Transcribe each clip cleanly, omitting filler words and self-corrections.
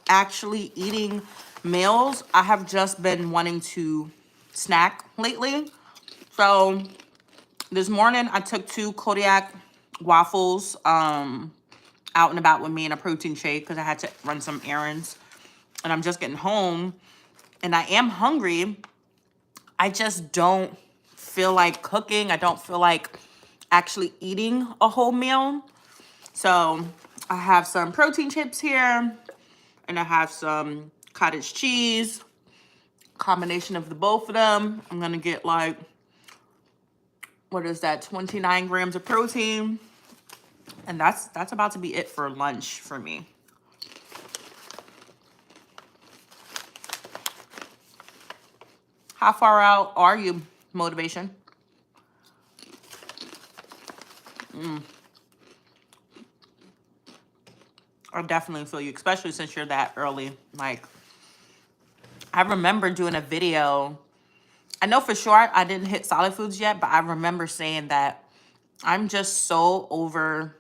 actually eating meals. I have just been wanting to snack lately. So this morning I took 2 Kodiak waffles out and about with me in a protein shake because I had to run some errands. And I'm just getting home and I am hungry. I just don't feel like cooking. I don't feel like actually eating a whole meal. So I have some protein chips here and I have some cottage cheese, combination of the both of them. I'm gonna get like, what is that, 29 grams of protein. And that's about to be it for lunch for me. How far out are you, motivation? I definitely feel you, especially since you're that early. Like, I remember doing a video. I know for sure I didn't hit solid foods yet, but I remember saying that I'm just so over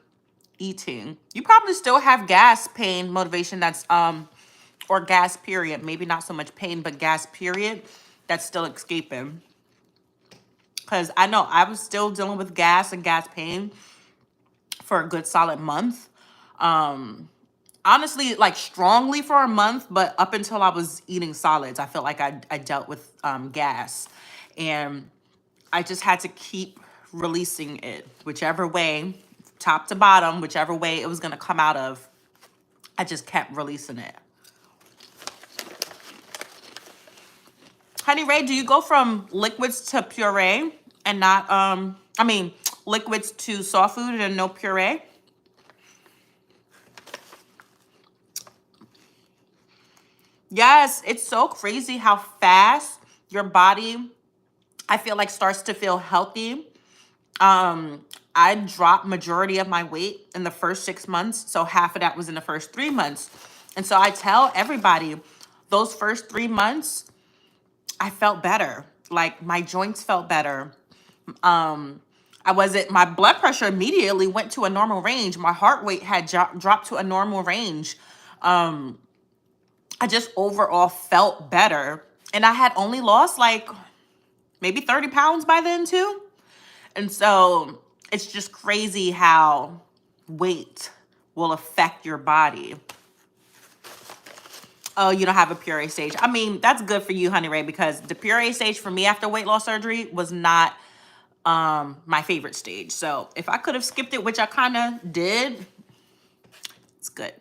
eating. You probably still have gas pain, motivation, that's or gas period. Maybe not so much pain, but gas period that's still escaping. Because I know I was still dealing with gas and gas pain for a good solid month. Honestly, like strongly for a month, but up until I was eating solids, I felt like I dealt with gas. And I just had to keep releasing it, whichever way, top to bottom, whichever way it was going to come out of. I just kept releasing it. Honey Ray, do you go from liquids to puree and not, liquids to soft food and no puree? Yes, it's so crazy how fast your body, I feel like, starts to feel healthy. I dropped majority of my weight in the first 6 months. So half of that was in the first 3 months. And so I tell everybody, those first 3 months, I felt better. Like my joints felt better. My blood pressure immediately went to a normal range. My heart rate had dropped to a normal range. I just overall felt better. And I had only lost like maybe 30 pounds by then too. And so it's just crazy how weight will affect your body. Oh, you don't have a puree stage. I mean, that's good for you, Honey Ray, because the puree stage for me after weight loss surgery was not my favorite stage. So if I could have skipped it, which I kind of did, it's good.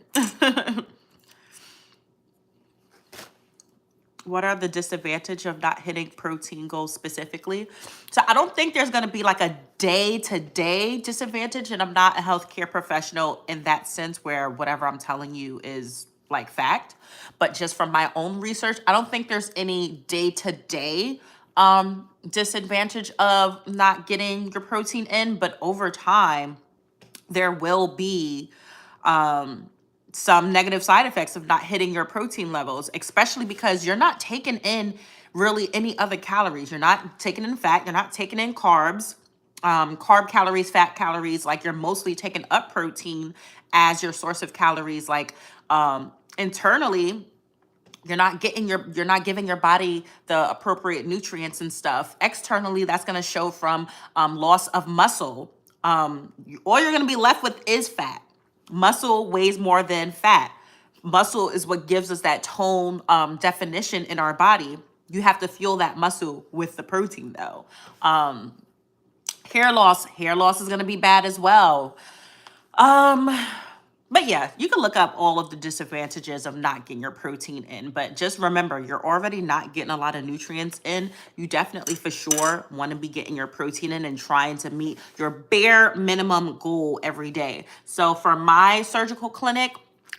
What are the disadvantages of not hitting protein goals specifically? So I don't think there's going to be like a day-to-day disadvantage, and I'm not a healthcare professional in that sense where whatever I'm telling you is like fact. But just from my own research, I don't think there's any day-to-day disadvantage of not getting your protein in, but over time, there will be some negative side effects of not hitting your protein levels, especially because you're not taking in really any other calories. You're not taking in fat. You're not taking in carbs, carb calories, fat calories. Like you're mostly taking up protein as your source of calories. Like internally, you're not giving your body the appropriate nutrients and stuff. Externally, that's going to show from loss of muscle. All you're going to be left with is fat. Muscle weighs more than fat. Muscle is what gives us that tone definition in our body. You have to fuel that muscle with the protein though. Hair loss is going to be bad as well. But yeah, you can look up all of the disadvantages of not getting your protein in. But just remember, you're already not getting a lot of nutrients in. You definitely for sure want to be getting your protein in and trying to meet your bare minimum goal every day. So for my surgical clinic,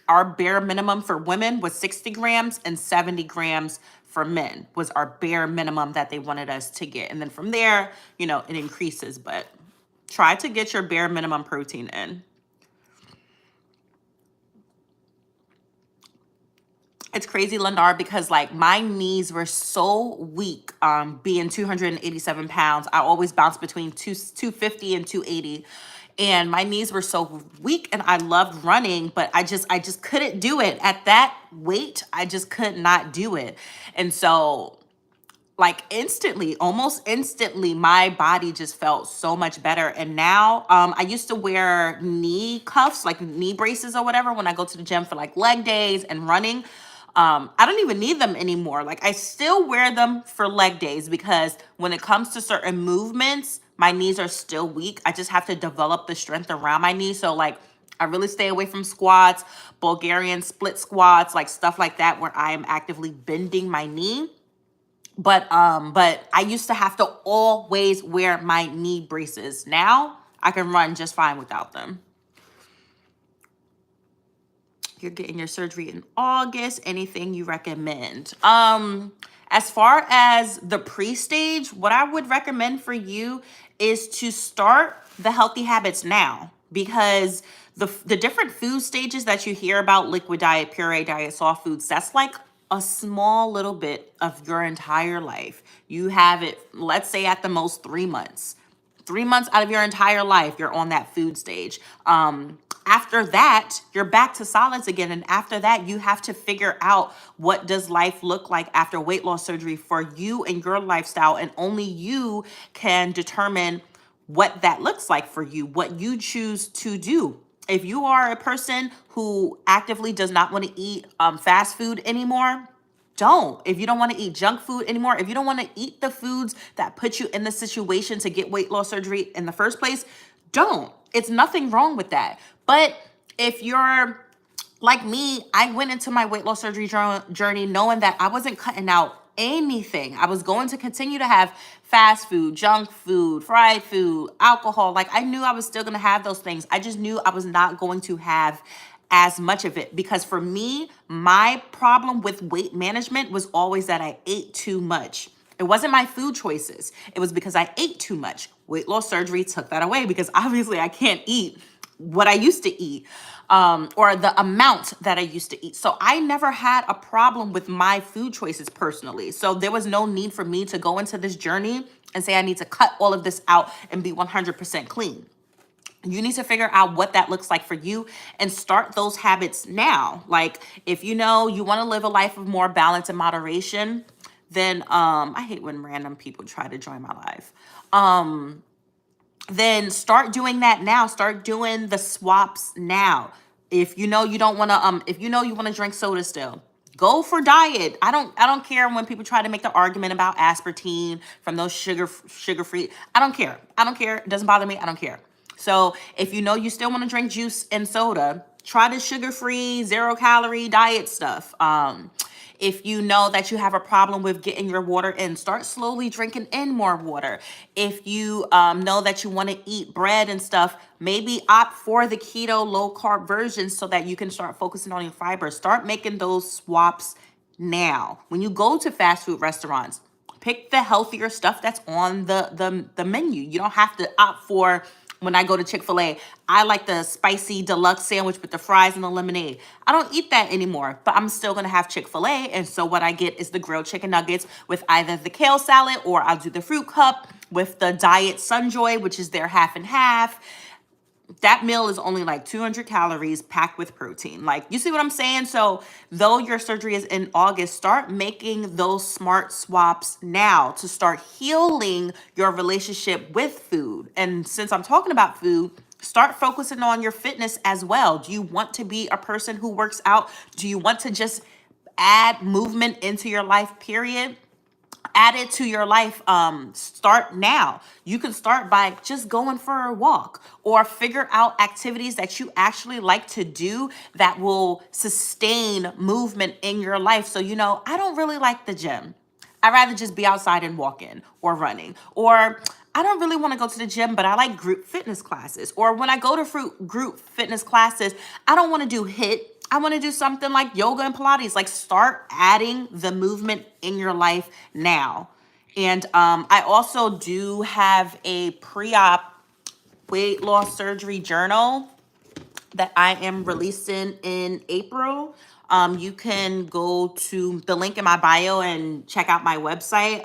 our bare minimum for women was 60 grams and 70 grams for men was our bare minimum that they wanted us to get. And then from there, it increases. But try to get your bare minimum protein in. It's crazy, Lindar, because like my knees were so weak, being 287 pounds. I always bounce between 250 and 280. and my knees were so weak, and I loved running, but I just couldn't do it at that weight. I just could not do it. And so like instantly, almost instantly, my body just felt so much better. And now I used to wear knee cuffs, like knee braces or whatever, when I go to the gym for like leg days and running. I don't even need them anymore. Like I still wear them for leg days because when it comes to certain movements, my knees are still weak. I just have to develop the strength around my knees. So like I really stay away from squats, Bulgarian split squats, like stuff like that where I am actively bending my knee. But I used to have to always wear my knee braces. Now I can run just fine without them. You're getting your surgery in August. Anything you recommend? As far as the pre-stage, what I would recommend for you is to start the healthy habits now, because the different food stages that you hear about, liquid diet, puree diet, soft foods, that's like a small little bit of your entire life. You have it, let's say at the most 3 months. 3 months out of your entire life, you're on that food stage. After that, you're back to solids again. And after that, you have to figure out what does life look like after weight loss surgery for you and your lifestyle. And only you can determine what that looks like for you, what you choose to do. If you are a person who actively does not want to eat fast food anymore, don't. If you don't want to eat junk food anymore, if you don't want to eat the foods that put you in the situation to get weight loss surgery in the first place, don't. It's nothing wrong with that. But if you're like me, I went into my weight loss surgery journey knowing that I wasn't cutting out anything. I was going to continue to have fast food, junk food, fried food, alcohol. Like I knew I was still going to have those things. I just knew I was not going to have as much of it, because for me, my problem with weight management was always that I ate too much. It wasn't my food choices. It was because I ate too much. Weight loss surgery took that away because obviously I can't eat what I used to eat, or the amount that I used to eat. So I never had a problem with my food choices personally. So there was no need for me to go into this journey and say I need to cut all of this out and be 100% clean. You need to figure out what that looks like for you and start those habits now. Like if you know you want to live a life of more balance and moderation, then I hate when random people try to join my life. Then start doing that now. Start doing the swaps now. If you know you don't want to if you know you want to drink soda still, go for diet. I don't care when people try to make the argument about aspartame from those sugar free. I don't care. I don't care. It doesn't bother me. I don't care. So if you know you still want to drink juice and soda, try the sugar-free, zero-calorie diet stuff. If you know that you have a problem with getting your water in, start slowly drinking in more water. If you know that you want to eat bread and stuff, maybe opt for the keto low-carb version so that you can start focusing on your fiber. Start making those swaps now. When you go to fast food restaurants, pick the healthier stuff that's on the menu. You don't have to opt for, when I go to Chick-fil-A, I like the spicy deluxe sandwich with the fries and the lemonade. I don't eat that anymore, but I'm still gonna have Chick-fil-A. And so what I get is the grilled chicken nuggets with either the kale salad, or I'll do the fruit cup with the diet Sunjoy, which is their half and half. That meal is only like 200 calories packed with protein. Like, you see what I'm saying? So though your surgery is in August, start making those smart swaps now to start healing your relationship with food. And since I'm talking about food, start focusing on your fitness as well. Do you want to be a person who works out? Do you want to just add movement into your life, period? Add it to your life. Start now. You can start by just going for a walk, or figure out activities that you actually like to do that will sustain movement in your life. So, you know, I don't really like the gym. I'd rather just be outside and walking or running. Or I don't really want to go to the gym, but I like group fitness classes. Or when I go to group fitness classes, I don't want to do HIIT. I want to do something like yoga and Pilates. Like, start adding the movement in your life now. And I also do have a pre-op weight loss surgery journal that I am releasing in April. You can go to the link in my bio and check out my website.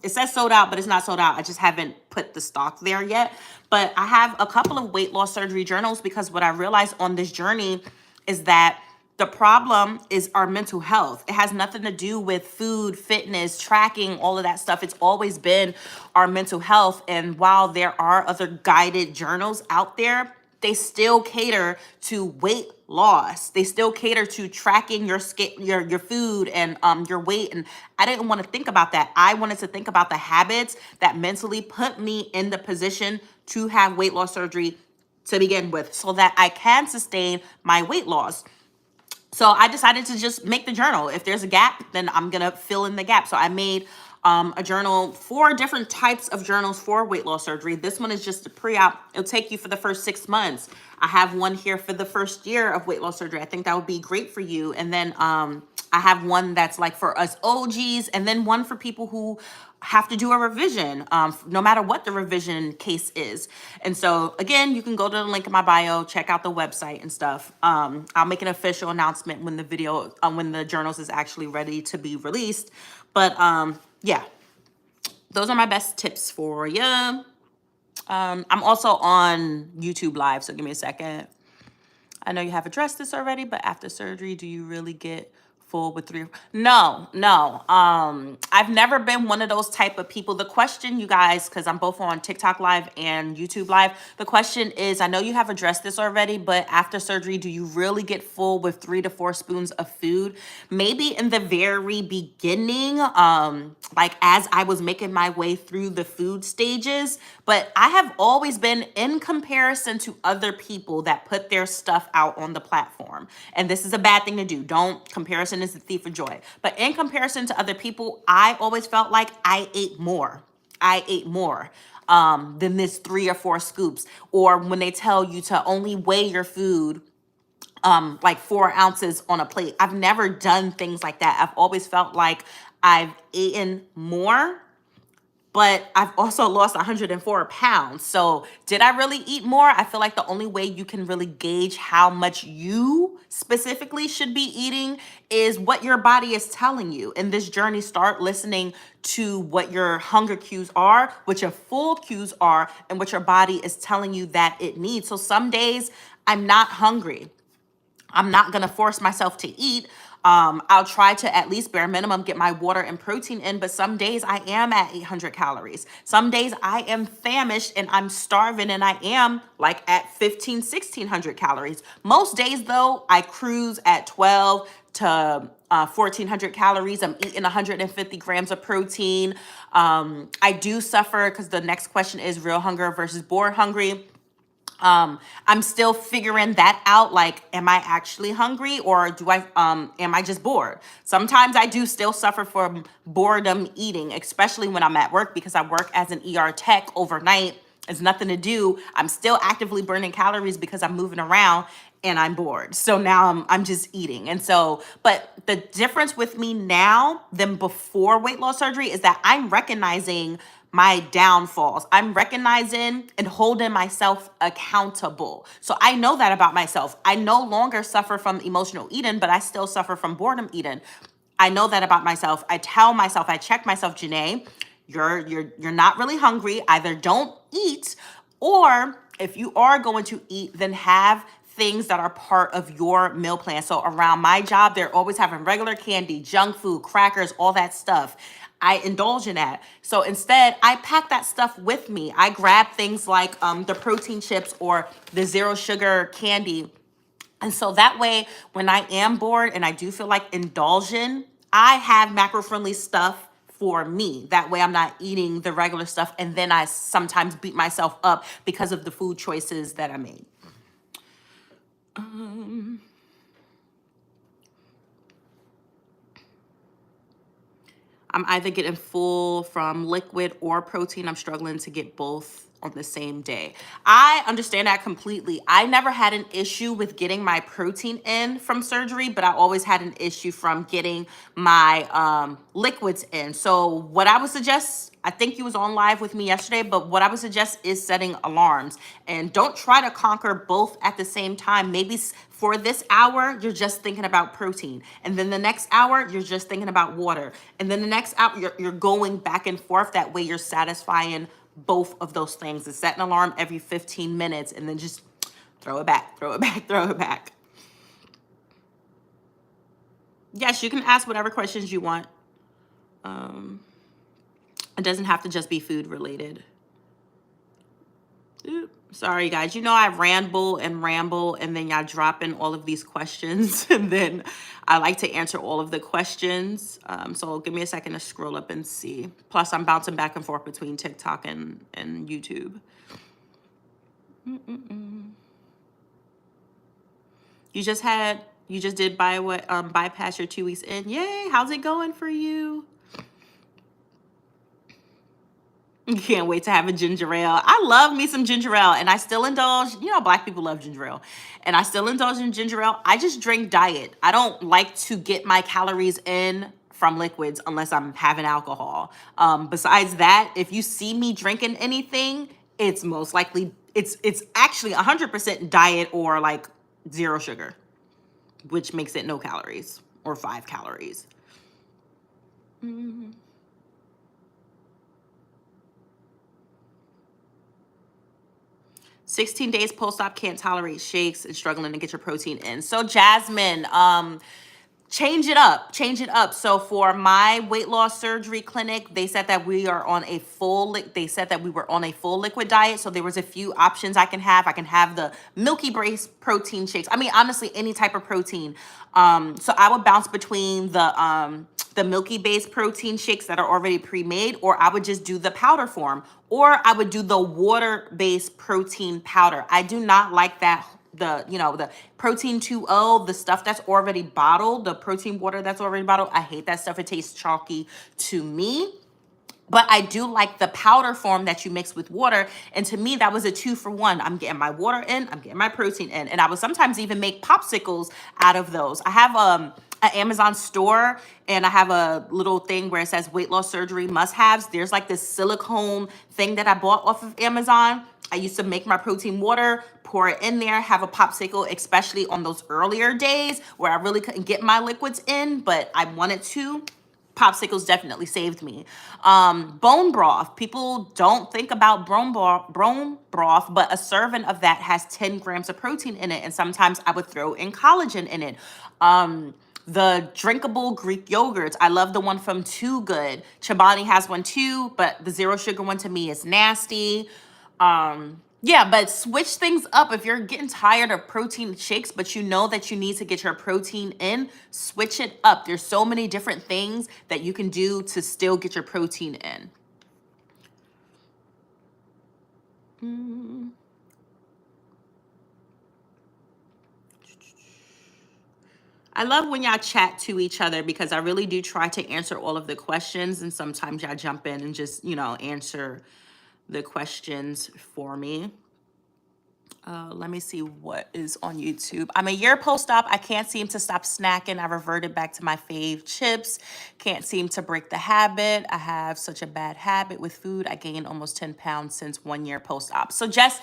It says sold out, but it's not sold out. I just haven't put the stock there yet. But I have a couple of weight loss surgery journals because what I realized on this journey is that the problem is our mental health. It has nothing to do with food, fitness, tracking, all of that stuff. It's always been our mental health. And while there are other guided journals out there, they still cater to weight loss. They still cater to tracking your skin, your food and your weight. And I didn't want to think about that. I wanted to think about the habits that mentally put me in the position to have weight loss surgery to begin with, so that I can sustain my weight loss. So I decided to just make the journal. If there's a gap, then I'm gonna fill in the gap. So I made a journal, 4 different types of journals for weight loss surgery. This one is just a pre-op. It'll take you for the first 6 months. I have one here for the first year of weight loss surgery. I think that would be great for you. And then I have one that's like for us OGs, and then one for people who have to do a revision, no matter what the revision case is. And so again, you can go to the link in my bio, check out the website and stuff. I'll make an official announcement when the video, when the journals is actually ready to be released. But yeah, those are my best tips for you. I'm also on YouTube Live, so give me a second. I know you have addressed this already, but after surgery, do you really get full with 3? No. I've never been one of those type of people. The question, you guys, because I'm both on TikTok Live and YouTube Live, the question is, I know you have addressed this already, but after surgery, do you really get full with 3 to 4 spoons of food? Maybe in the very beginning, like as I was making my way through the food stages, but I have always been, in comparison to other people that put their stuff out on the platform, and this is a bad thing to do. Don't, comparison is the thief of joy. But in comparison to other people, I always felt like I ate more. Than this 3 or 4 scoops. Or when they tell you to only weigh your food like 4 ounces on a plate. I've never done things like that. I've always felt like I've eaten more, but I've also lost 104 pounds. So did I really eat more? I feel like the only way you can really gauge how much you specifically should be eating is what your body is telling you. In this journey, start listening to what your hunger cues are, what your full cues are, and what your body is telling you that it needs. So some days I'm not hungry. I'm not gonna force myself to eat. I'll try to at least bare minimum get my water and protein in, but some days I am at 800 calories. Some days I am famished and I'm starving and I am like at 1600 calories. Most days though, I cruise at 12 to 1400 calories. I'm eating 150 grams of protein. I do suffer, because the next question is real hunger versus bored hungry. I'm still figuring that out. Like, am I actually hungry, or am I just bored? Sometimes I do still suffer from boredom eating, especially when I'm at work, because I work as an ER tech overnight. It's nothing to do. I'm still actively burning calories because I'm moving around and I'm bored. So now I'm just eating. And so, but the difference with me now than before weight loss surgery is that I'm recognizing my downfalls. I'm recognizing and holding myself accountable. So I know that about myself. I no longer suffer from emotional eating, but I still suffer from boredom eating. I know that about myself. I tell myself, I check myself, Janae, you're not really hungry. Either don't eat, or if you are going to eat, then have things that are part of your meal plan. So around my job, they're always having regular candy, junk food, crackers, all that stuff. I indulge in that. So instead, I pack that stuff with me. I grab things like the protein chips or the 0 sugar candy. And so that way, when I am bored and I do feel like indulging, I have macro-friendly stuff for me. That way I'm not eating the regular stuff, and then I sometimes beat myself up because of the food choices that I made. I'm either getting full from liquid or protein. I'm struggling to get both on the same day. I understand that completely. I never had an issue with getting my protein in from surgery, but I always had an issue from getting my liquids in. So what I would suggest, I think you was on live with me yesterday, but what I would suggest is setting alarms, and don't try to conquer both at the same time. Maybe for this hour, you're just thinking about protein. And then the next hour, you're just thinking about water. And then the next hour, you're going back and forth. That way you're satisfying both of those things, and set an alarm every 15 minutes and then just throw it back, throw it back, throw it back. Yes, you can ask whatever questions you want. It doesn't have to just be food related. Oop, sorry guys, you know I ramble and then y'all drop in all of these questions and then I like to answer all of the questions. So give me a second to scroll up and see. Plus I'm bouncing back and forth between TikTok and YouTube. You just did bypass your 2 weeks in. Yay, how's it going for you? Can't wait to have a ginger ale. I love me some ginger ale, and I still indulge. You know, Black people love ginger ale, and I still indulge in ginger ale. I just drink diet. I don't like to get my calories in from liquids unless I'm having alcohol. Besides that, if you see me drinking anything, it's most likely it's actually 100% diet or like 0 sugar, which makes it no calories or 5 calories. 16 days post-op, can't tolerate shakes and struggling to get your protein in. So Jasmine, change it up, change it up. So for my weight loss surgery clinic, they said that we are on a they said that we were on a full liquid diet. So there was a few options I can have. I can have the milky based protein shakes. I mean, honestly, any type of protein. So I would bounce between the milky based protein shakes that are already pre-made, or I would just do the powder form, or I would do the water based protein powder. I do not like that, the protein 2.0, the stuff that's already bottled, the protein water that's already bottled. I hate that stuff. It tastes chalky to me. But I do like the powder form that you mix with water. And to me, that was a 2-for-1. I'm getting my water in, I'm getting my protein in. And I would sometimes even make popsicles out of those. I have an Amazon store, and I have a little thing where it says weight loss surgery must-haves. There's like this silicone thing that I bought off of Amazon. I used to make my protein water, pour it in there, have a popsicle, especially on those earlier days where I really couldn't get my liquids in, but I wanted to. Popsicles definitely saved me. Bone broth. People don't think about bone broth, but a serving of that has 10 grams of protein in it. And sometimes I would throw in collagen in it. The drinkable Greek yogurts. I love the one from Too Good. Chobani has one too, but the 0 sugar one to me is nasty. Yeah, but switch things up. If you're getting tired of protein shakes, but you know that you need to get your protein in, switch it up. There's so many different things that you can do to still get your protein in. I love when y'all chat to each other because I really do try to answer all of the questions, and sometimes y'all jump in and just, answer the questions for me. Let me see what is on YouTube. I'm a year post-op. I can't seem to stop snacking. I reverted back to my fave chips. Can't seem to break the habit. I have such a bad habit with food. I gained almost 10 pounds since 1 year post-op. So Jess,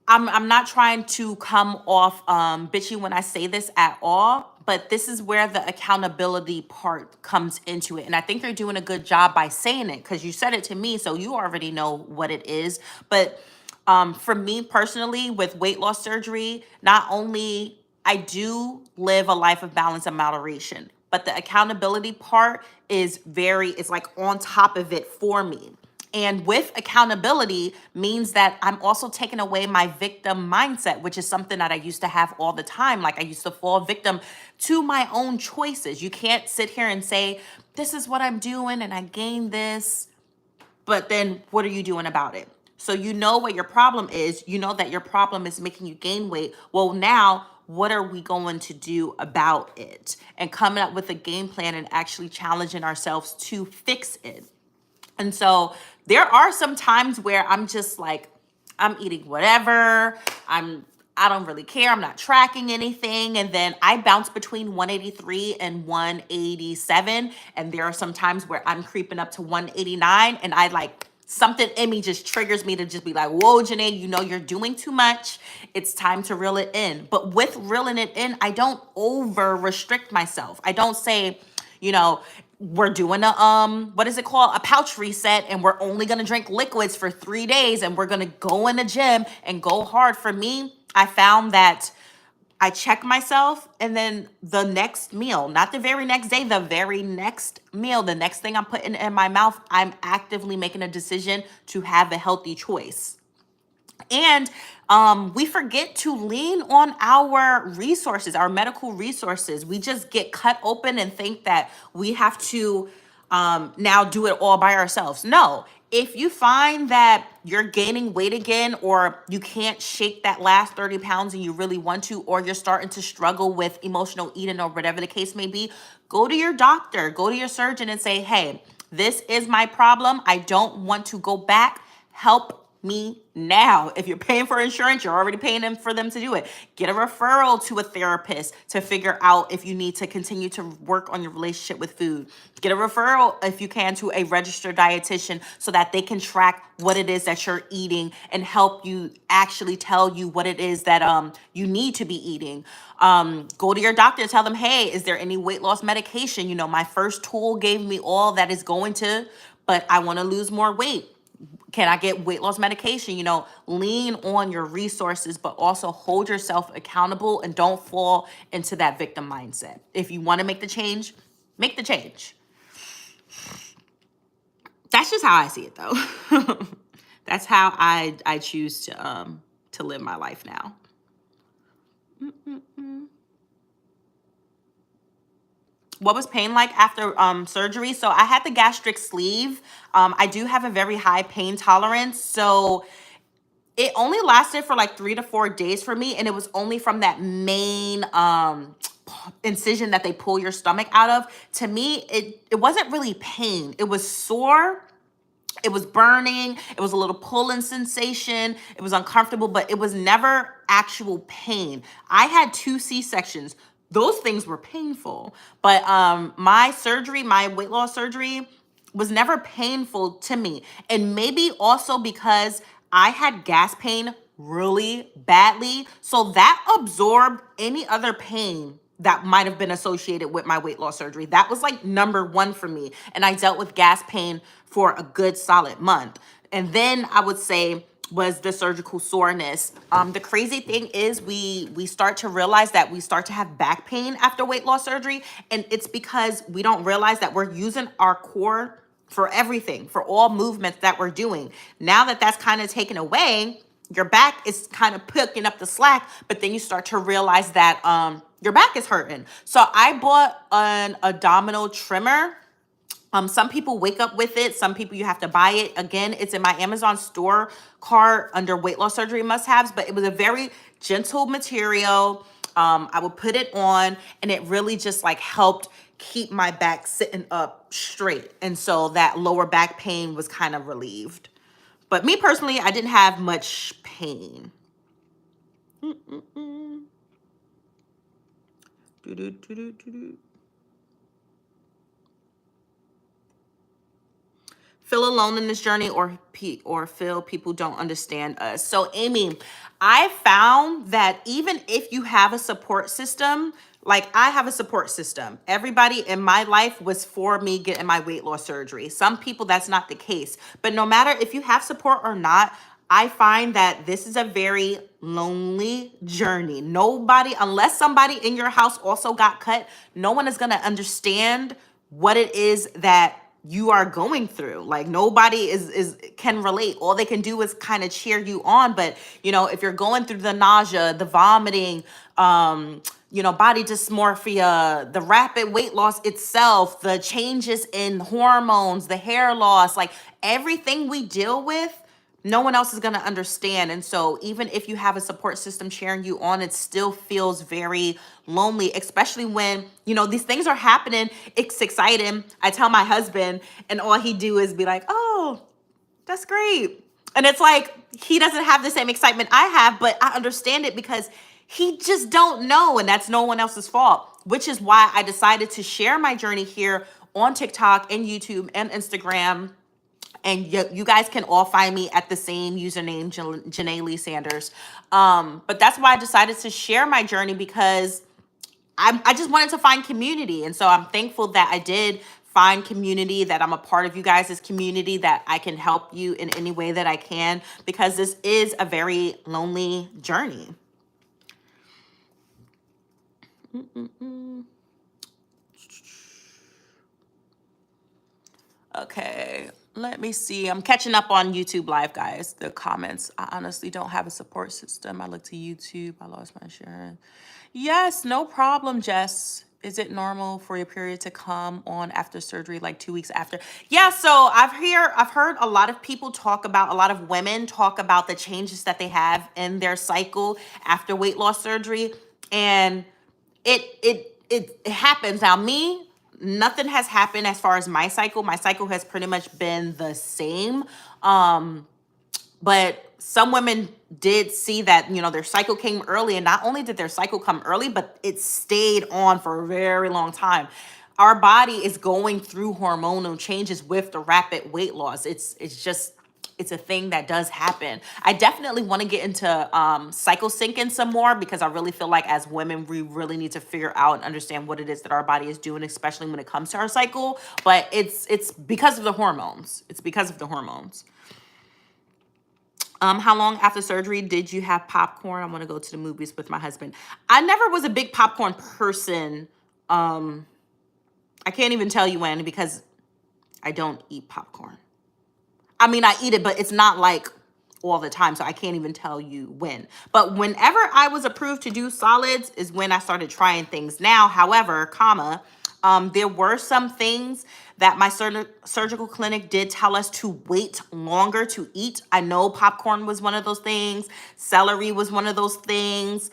I'm not trying to come off bitchy when I say this at all, but this is where the accountability part comes into it. And I think you're doing a good job by saying it because you said it to me, so you already know what it is. But for me personally, with weight loss surgery, not only I do live a life of balance and moderation, but the accountability part is it's like on top of it for me. And with accountability means that I'm also taking away my victim mindset, which is something that I used to have all the time. Like I used to fall victim to my own choices. You can't sit here and say, this is what I'm doing and I gained this, but then what are you doing about it? So you know what your problem is. You know that your problem is making you gain weight. Well, now what are we going to do about it? And coming up with a game plan and actually challenging ourselves to fix it. And so there are some times where I'm just like, I'm eating whatever. I don't really care. I'm not tracking anything. And then I bounce between 183 and 187. And there are some times where I'm creeping up to 189 and I like something in me just triggers me to just be like, whoa, Janae, you know, you're doing too much. It's time to reel it in. But with reeling it in, I don't over restrict myself. I don't say, you know, we're doing a what is it called, a pouch reset, and we're only going to drink liquids for 3 days and we're going to go in the gym and go hard. For me, I found that I check myself, and then the next meal, not the very next day, the very next meal, the next thing I'm putting in my mouth, I'm actively making a decision to have a healthy choice. And we forget to lean on our resources, our medical resources. We just get cut open and think that we have to now do it all by ourselves. No. If you find that you're gaining weight again, or you can't shake that last 30 pounds and you really want to, or you're starting to struggle with emotional eating or whatever the case may be, go to your doctor, go to your surgeon and say, hey, this is my problem. I don't want to go back. Help me now. If you're paying for insurance, you're already paying them for them to do it. Get a referral to a therapist to figure out if you need to continue to work on your relationship with food. Get a referral, if you can, to a registered dietitian so that they can track what it is that you're eating and help you actually tell you what it is that you need to be eating. Go to your doctor, tell them, hey, is there any weight loss medication? You know, my first tool gave me all that is going to, but I want to lose more weight. Can I get weight loss medication? You know, lean on your resources, but also hold yourself accountable and don't fall into that victim mindset. If you want to make the change, make the change. That's just how I see it, though. That's how I choose to live my life now. What was pain like after surgery? So I had the gastric sleeve. I do have a very high pain tolerance. So it only lasted for like 3 to 4 days for me. And it was only from that main incision that they pull your stomach out of. To me, it wasn't really pain. It was sore. It was burning. It was a little pulling sensation. It was uncomfortable, but it was never actual pain. I had 2 C-sections. Those things were painful. But my surgery, my weight loss surgery, was never painful to me. And maybe also because I had gas pain really badly. So that absorbed any other pain that might have been associated with my weight loss surgery. That was like number 1 for me. And I dealt with gas pain for a good solid month. And then I would say was the surgical soreness. The crazy thing is we start to realize that we start to have back pain after weight loss surgery. And it's because we don't realize that we're using our core for everything, for all movements that we're doing. Now that that's kind of taken away, your back is kind of picking up the slack, but then you start to realize that your back is hurting. So I bought an abdominal trimmer. Some people wake up with it. Some people you have to buy it. Again, it's in my Amazon store cart under weight loss surgery must-haves, but it was a very gentle material. I would put it on and it really just like helped keep my back sitting up straight. And so that lower back pain was kind of relieved. But me personally, I didn't have much pain. Feel alone in this journey, or feel people don't understand us. So Amy, I found that even if you have a support system, like I have a support system, everybody in my life was for me getting my weight loss surgery. Some people, that's not the case. But no matter if you have support or not, I find that this is a very lonely journey. Nobody, unless somebody in your house also got cut, no one is going to understand what it is that you are going through. Like nobody can relate. All they can do is kind of cheer you on. But you know, if you're going through the nausea, the vomiting, you know, body dysmorphia, the rapid weight loss itself, the changes in hormones, the hair loss, like everything we deal with, no one else is going to understand. And so even if you have a support system cheering you on, it still feels very lonely, especially when, you know, these things are happening. It's exciting. I tell my husband, and all he do is be like, oh, that's great. And it's like, he doesn't have the same excitement I have, but I understand it because he just don't know. And that's no one else's fault, which is why I decided to share my journey here on TikTok and YouTube and Instagram. And you guys can all find me at the same username, Janae But that's why I decided to share my journey, because I just wanted to find community. And so I'm thankful that I did find community, that I'm a part of you guys' community, that I can help you in any way that I can, because this is a very lonely journey. Okay, let me see. I'm catching up on YouTube Live, guys. The comments. I honestly don't have a support system. I look to YouTube. I lost my insurance. Yes, no problem, Jess. Is it normal for your period to come on after surgery, like 2 weeks after? Yeah, so I've heard a lot of people talk about, a lot of women talk about the changes that they have in their cycle after weight loss surgery. And it happens. Now, me, nothing has happened as far as my cycle. My cycle has pretty much been the same. But some women did see that, you know, their cycle came early, and not only did their cycle come early, but it stayed on for a very long time. Our body is going through hormonal changes with the rapid weight loss. It's a thing that does happen. I definitely want to get into cycle syncing some more, because I really feel like as women, we really need to figure out and understand what it is that our body is doing, especially when it comes to our cycle. But it's because of the hormones. It's because of the hormones. How long after surgery did you have popcorn? I want to go to the movies with my husband. I never was a big popcorn person. I can't even tell you when, because I don't eat popcorn. I mean, I eat it, but it's not like all the time, so I can't even tell you when. But whenever I was approved to do solids is when I started trying things. Now, however, there were some things that my surgical clinic did tell us to wait longer to eat. I know popcorn was one of those things. Celery was one of those things,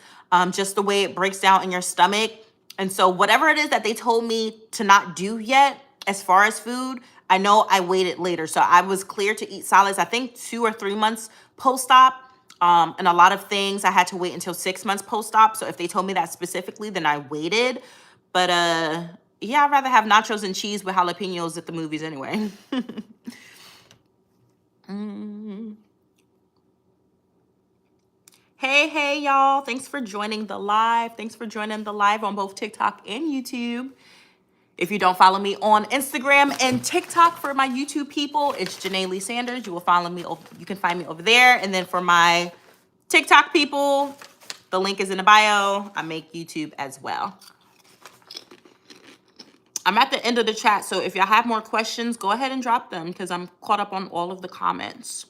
just the way it breaks down in your stomach. And so whatever it is that they told me to not do yet, as far as food, I know I waited later. So I was clear to eat solids, I think 2 or 3 months post-op. And a lot of things I had to wait until 6 months post-op. So if they told me that specifically, then I waited. But yeah, I'd rather have nachos and cheese with jalapenos at the movies anyway. Hey, y'all. Thanks for joining the live. Thanks for joining the live on both TikTok and YouTube. If you don't follow me on Instagram and TikTok, for my YouTube people, it's Janeeleesanders. You will follow me. You can find me over there. And then for my TikTok people, the link is in the bio. I make YouTube as well. I'm at the end of the chat, so if y'all have more questions, go ahead and drop them, because I'm caught up on all of the comments.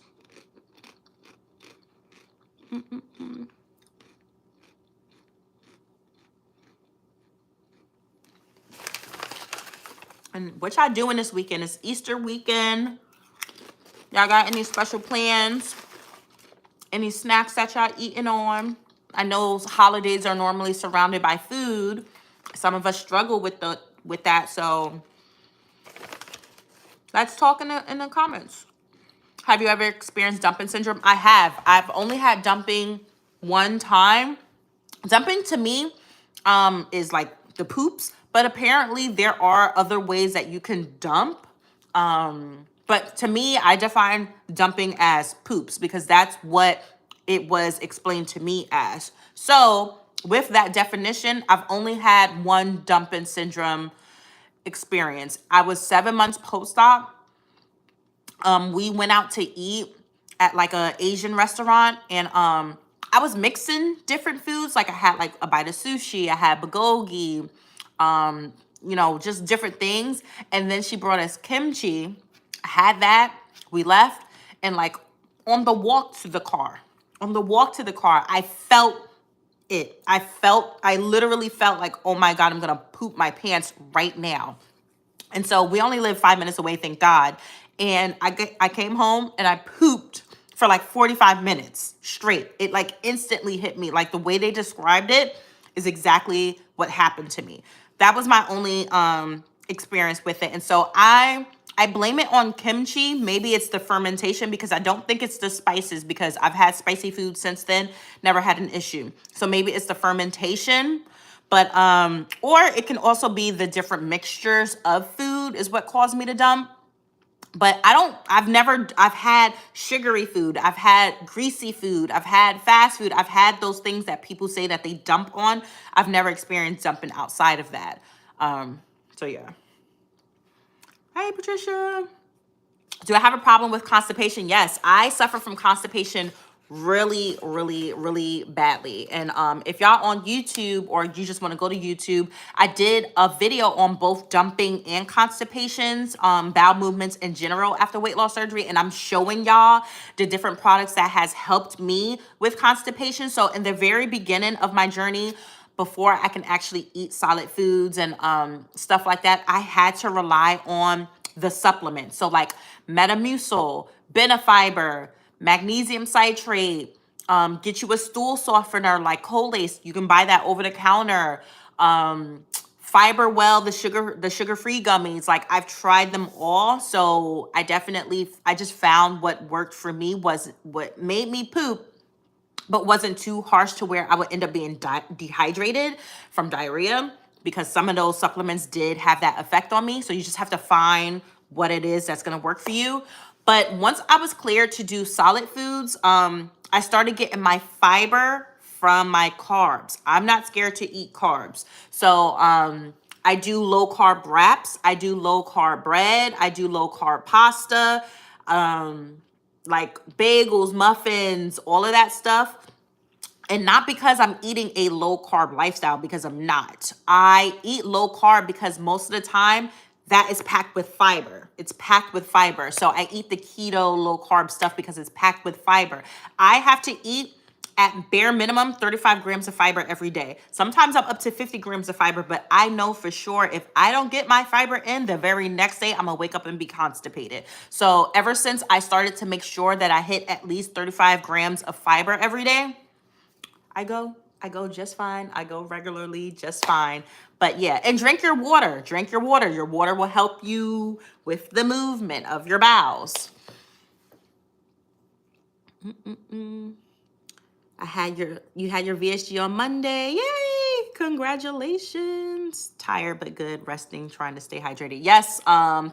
And what y'all doing this weekend? It's Easter weekend. Y'all got any special plans? Any snacks that y'all eating on? I know holidays are normally surrounded by food. Some of us struggle with that, so let's talk in the comments. Have you ever experienced dumping syndrome? I have. I've only had dumping one time. Dumping to me is like the poops, but apparently there are other ways that you can dump. But to me, I define dumping as poops, because that's what it was explained to me as. So with that definition, I've only had one dumping syndrome experience. I was 7 months post-op. We went out to eat at like a Asian restaurant, and I was mixing different foods. Like I had like a bite of sushi, I had bulgogi, you know, just different things. And then she brought us kimchi. I had that. We left, and like on the walk to the car, I felt it. I literally felt like, oh my God, I'm gonna poop my pants right now. And so we only live 5 minutes away, thank God. And I came home and I pooped for like 45 minutes straight. It like instantly hit me. Like the way they described it is exactly what happened to me. That was my only experience with it. And so I blame it on kimchi. Maybe it's the fermentation, because I don't think it's the spices, because I've had spicy food since then, never had an issue. So maybe it's the fermentation. But or it can also be the different mixtures of food is what caused me to dump. But I've had sugary food, I've had greasy food, I've had fast food, I've had those things that people say that they dump on. I've never experienced dumping outside of that. So yeah. Hey, Patricia. Do I have a problem with constipation? Yes, I suffer from constipation really, really, really badly. And if y'all on YouTube, or you just want to go to YouTube, I did a video on both dumping and constipations, bowel movements in general after weight loss surgery. And I'm showing y'all the different products that has helped me with constipation. So in the very beginning of my journey, before I can actually eat solid foods and stuff like that, I had to rely on the supplements. So like Metamucil, Benefiber, magnesium citrate, get you a stool softener like Colace. You can buy that over the counter. Fiber Well, the sugar-free gummies. Like I've tried them all. So I just found what worked for me was what made me poop, but wasn't too harsh to where I would end up being dehydrated from diarrhea, because some of those supplements did have that effect on me. So you just have to find what it is that's going to work for you. But once I was cleared to do solid foods, I started getting my fiber from my carbs. I'm not scared to eat carbs. So I do low carb wraps. I do low carb bread. I do low carb pasta. Like bagels, muffins, all of that stuff. And not because I'm eating a low carb lifestyle, because I'm not. I eat low carb because most of the time that is packed with fiber. It's packed with fiber. So I eat the keto low carb stuff because it's packed with fiber. I have to eat at bare minimum 35 grams of fiber every day. Sometimes I'm up to 50 grams of fiber, but I know for sure if I don't get my fiber in, the very next day, I'm gonna wake up and be constipated. So ever since I started to make sure that I hit at least 35 grams of fiber every day, I go just fine. I go regularly just fine. But yeah, and drink your water. Drink your water. Your water will help you with the movement of your bowels. You had your VSG on Monday. Yay! Congratulations. Tired but good. Resting, trying to stay hydrated. Yes.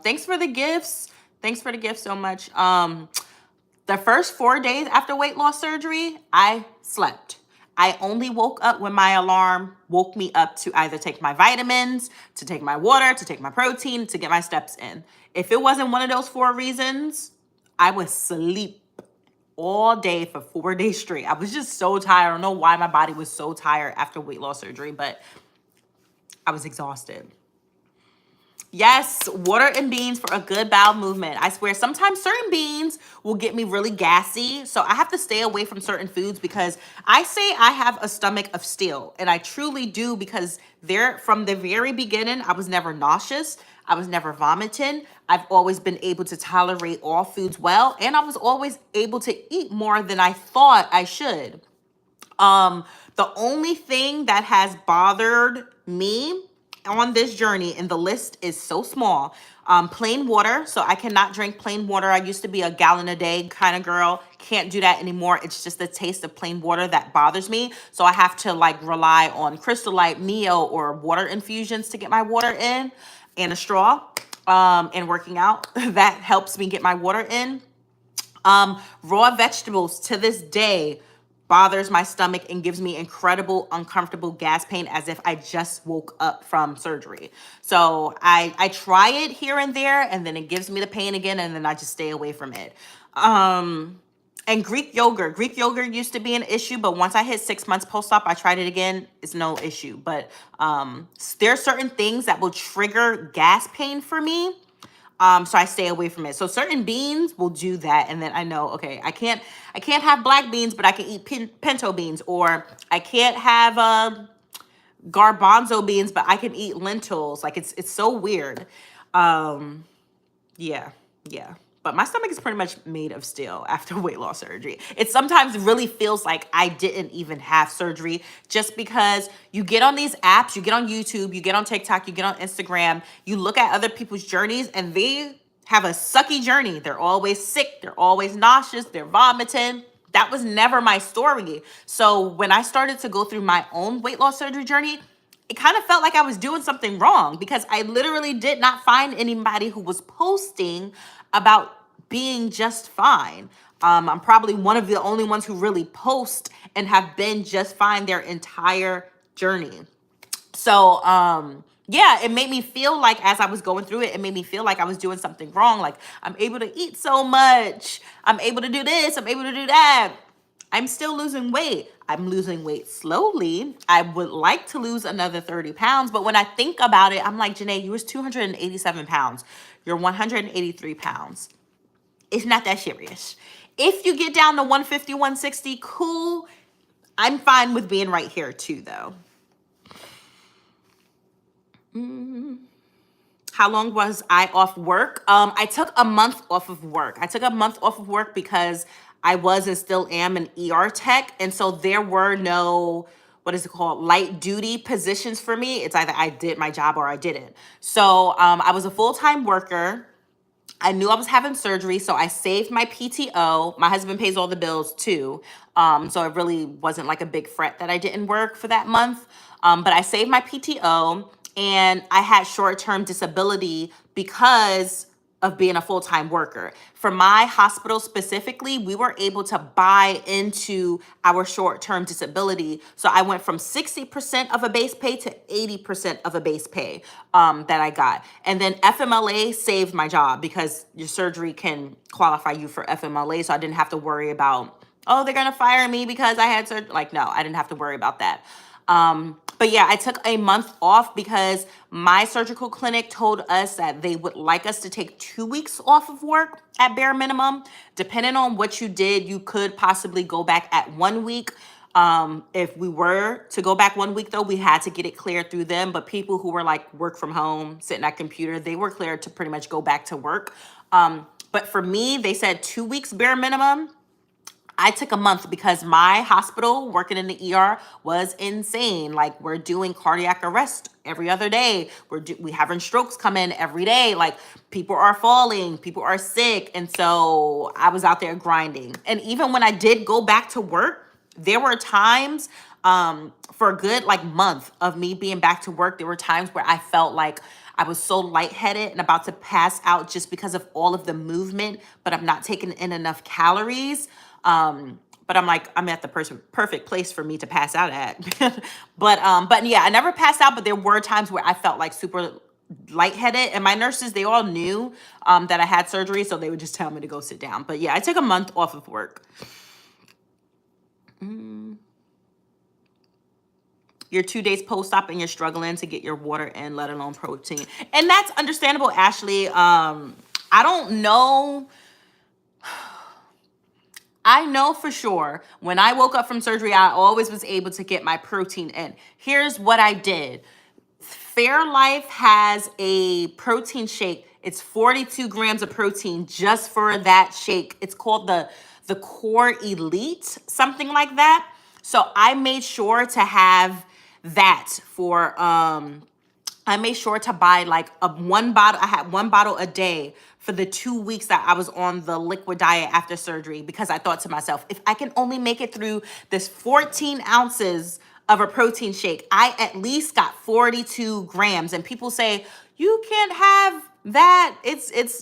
Thanks for the gifts. Thanks for the gifts so much. The first 4 days after weight loss surgery, I slept. I only woke up when my alarm woke me up to either take my vitamins, to take my water, to take my protein, to get my steps in. If it wasn't one of those 4 reasons, I would sleep all day for 4 days straight. I was just so tired. I don't know why my body was so tired after weight loss surgery, but I was exhausted. Yes, water and beans for a good bowel movement. I swear, sometimes certain beans will get me really gassy. So I have to stay away from certain foods, because I say I have a stomach of steel. And I truly do, because from the very beginning, I was never nauseous. I was never vomiting. I've always been able to tolerate all foods well. And I was always able to eat more than I thought I should. The only thing that has bothered me on this journey, and the list is so small, plain water. So I cannot drink plain water. I used to be a gallon a day kind of girl. Can't do that anymore. It's just the taste of plain water that bothers me. So I have to like rely on Crystal Light, Neo, or water infusions to get my water in, and a straw, and working out. That helps me get my water in. Raw vegetables to this day bothers my stomach and gives me incredible, uncomfortable gas pain, as if I just woke up from surgery. So I try it here and there, and then it gives me the pain again, and then I just stay away from it. And Greek yogurt. Greek yogurt used to be an issue, but once I hit 6 months post-op, I tried it again. It's no issue. But there are certain things that will trigger gas pain for me. So I stay away from it. So certain beans will do that. And then I know, okay, I can't have black beans, but I can eat pinto beans. Or I can't have garbanzo beans, but I can eat lentils. Like it's so weird. Yeah. but my stomach is pretty much made of steel after weight loss surgery. It sometimes really feels like I didn't even have surgery, just because you get on these apps, you get on YouTube, you get on TikTok, you get on Instagram, you look at other people's journeys, and they have a sucky journey. They're always sick, they're always nauseous, they're vomiting. That was never my story. So when I started to go through my own weight loss surgery journey, it kind of felt like I was doing something wrong, because I literally did not find anybody who was posting about being just fine. I'm probably one of the only ones who really post and have been just fine their entire journey. So, yeah, it made me feel like, as I was going through it, it made me feel like I was doing something wrong. Like, I'm able to eat so much, I'm able to do this, I'm able to do that. I'm still losing weight. I'm losing weight slowly. I would like to lose another 30 pounds. But when I think about it, I'm like, Janae, you was 287 pounds. You're 183 pounds. It's not that serious. If you get down to 150, 160, cool. I'm fine with being right here too, though. How long was I off work? I took a month off of work. I took a month off of work because I was and still am an ER tech. And so there were no, what is it called, light duty positions for me. It's either I did my job or I didn't. So I was a full-time worker. I knew I was having surgery, so I saved my PTO. My husband pays all the bills too. So it really wasn't like a big fret that I didn't work for that month. But I saved my PTO, and I had short-term disability because of being a full-time worker. For my hospital specifically, we were able to buy into our short-term disability. So I went from 60% of a base pay to 80% of a base pay that I got. And then FMLA saved my job, because your surgery can qualify you for FMLA. So I didn't have to worry about, oh, they're gonna fire me because I had surgery. Like, no, I didn't have to worry about that. But yeah, I took a month off because my surgical clinic told us that they would like us to take 2 weeks off of work at bare minimum. Depending on what you did, you could possibly go back at 1 week. If we were to go back 1 week, though, we had to get it cleared through them. But people who were like work from home, sitting at computer, they were cleared to pretty much go back to work. But for me, they said 2 weeks bare minimum. I took a month because my hospital, working in the ER, was insane. Like, we're doing cardiac arrest every other day. We having strokes come in every day. Like, people are falling, people are sick. And so I was out there grinding. And even when I did go back to work, there were times for a good like month of me being back to work, there were times where I felt like I was so lightheaded and about to pass out just because of all of the movement, but I'm not taking in enough calories. But I'm like, I'm at the perfect place for me to pass out at. But yeah, I never passed out, but there were times where I felt like super lightheaded, and my nurses, they all knew that I had surgery, so they would just tell me to go sit down. But yeah, I took a month off of work. You're 2 days post-op and you're struggling to get your water in, let alone protein. And that's understandable, Ashley. I don't know. I know for sure when I woke up from surgery, I always was able to get my protein in. Here's what I did. Fairlife has a protein shake. It's 42 grams of protein just for that shake. It's called the Core Elite, something like that. So I made sure to have that for, I made sure to buy like one bottle. I had one bottle a day for the 2 weeks that I was on the liquid diet after surgery, because I thought to myself, if I can only make it through this 14 ounces of a protein shake, I at least got 42 grams. And people say, you can't have that.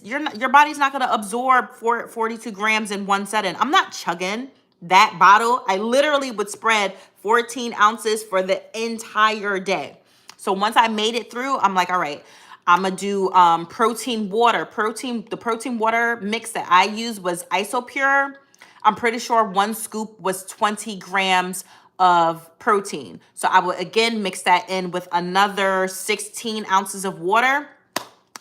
Your body's not going to absorb 42 grams in one setting. I'm not chugging that bottle. I literally would spread 14 ounces for the entire day. So once I made it through, I'm like, all right, I'm gonna do protein water. The protein water mix that I used was Isopure. I'm pretty sure 1 scoop was 20 grams of protein. So I would again mix that in with another 16 ounces of water.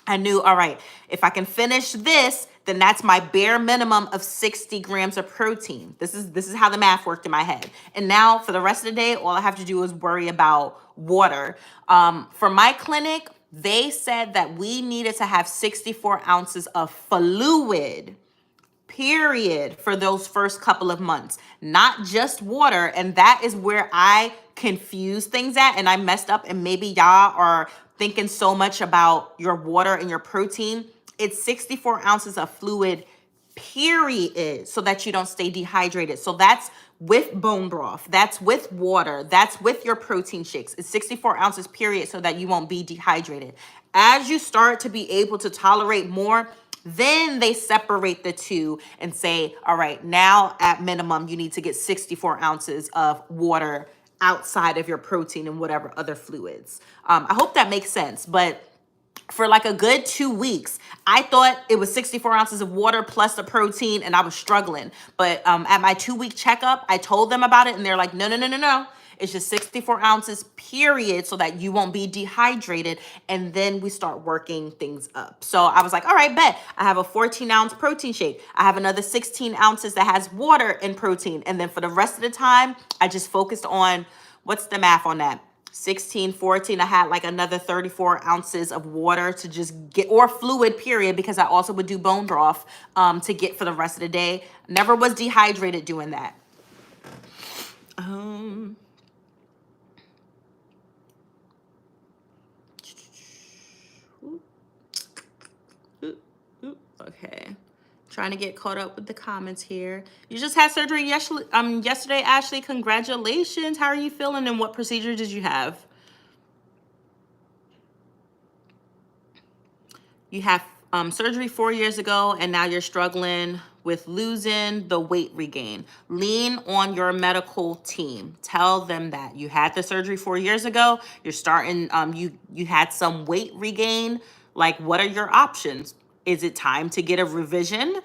I knew, all right, if I can finish this, then that's my bare minimum of 60 grams of protein. This is how the math worked in my head. And now for the rest of the day, all I have to do is worry about water. For my clinic, they said that we needed to have 64 ounces of fluid, period, for those first couple of months, not just water. And that is where I confused things at and I messed up. And maybe y'all are thinking so much about your water and your protein. It's 64 ounces of fluid, period, so that you don't stay dehydrated. So that's with bone broth, that's with water, that's with your protein shakes. It's 64 ounces, period, so that you won't be dehydrated. As you start to be able to tolerate more, then they separate the two and say, all right, now at minimum, you need to get 64 ounces of water outside of your protein and whatever other fluids. I hope that makes sense. But for like a good 2 weeks, I thought it was 64 ounces of water plus the protein, and I was struggling. But at my 2-week checkup, I told them about it, and they're like, no, no, no, no, no. It's just 64 ounces, period, so that you won't be dehydrated. And then we start working things up. So I was like, all right, bet. I have a 14-ounce protein shake. I have another 16 ounces that has water and protein. And then for the rest of the time, I just focused on, what's the math on that? 16, 14, I had like another 34 ounces of water to just get, or fluid, period, because I also would do bone broth to get for the rest of the day. Never was dehydrated doing that. Okay. Trying to get caught up with the comments here. You just had surgery yesterday, Ashley. Congratulations. How are you feeling and what procedure did you have? You have surgery 4 years ago and now you're struggling with losing the weight regain. Lean on your medical team. Tell them that you had the surgery 4 years ago. You're starting, you had some weight regain. Like, what are your options? Is it time to get a revision?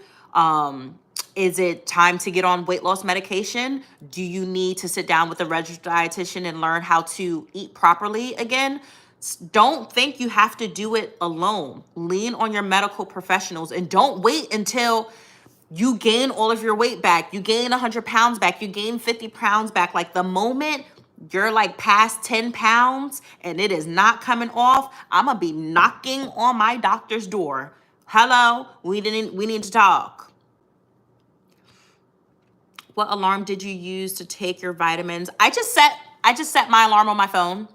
Is it time to get on weight loss medication? Do you need to sit down with a registered dietitian and learn how to eat properly again? Don't think you have to do it alone. Lean on your medical professionals and don't wait until you gain all of your weight back. You gain 100 pounds back. You gain 50 pounds back. Like, the moment you're like past 10 pounds and it is not coming off, I'm gonna be knocking on my doctor's door. Hello, we need to talk. What alarm did you use to take your vitamins? I just set my alarm on my phone.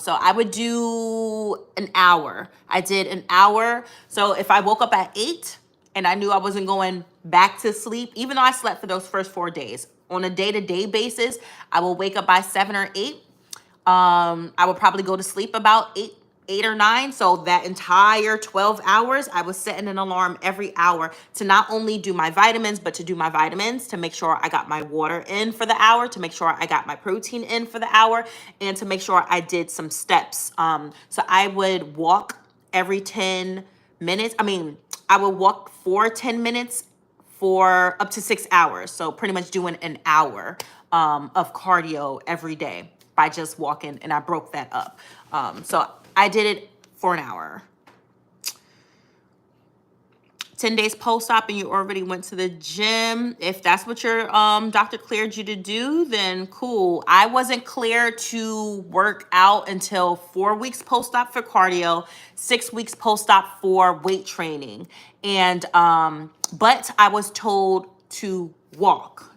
So I would do an hour. I did an hour. So if I woke up at 8 and I knew I wasn't going back to sleep, even though I slept for those first 4 days, on a day-to-day basis, I will wake up by 7 or 8. I would probably go to sleep about 8 or 9. So that entire 12 hours, I was setting an alarm every hour to not only do my vitamins, but to do my vitamins, to make sure I got my water in for the hour, to make sure I got my protein in for the hour, and to make sure I did some steps. So I would walk every 10 minutes. I would walk for 10 minutes for up to 6 hours. So pretty much doing an hour of cardio every day by just walking, and I broke that up. So I did it for an hour. 10 days post-op and you already went to the gym. If that's what your doctor cleared you to do, then cool. I wasn't cleared to work out until 4 weeks post-op for cardio, 6 weeks post-op for weight training. And but I was told to walk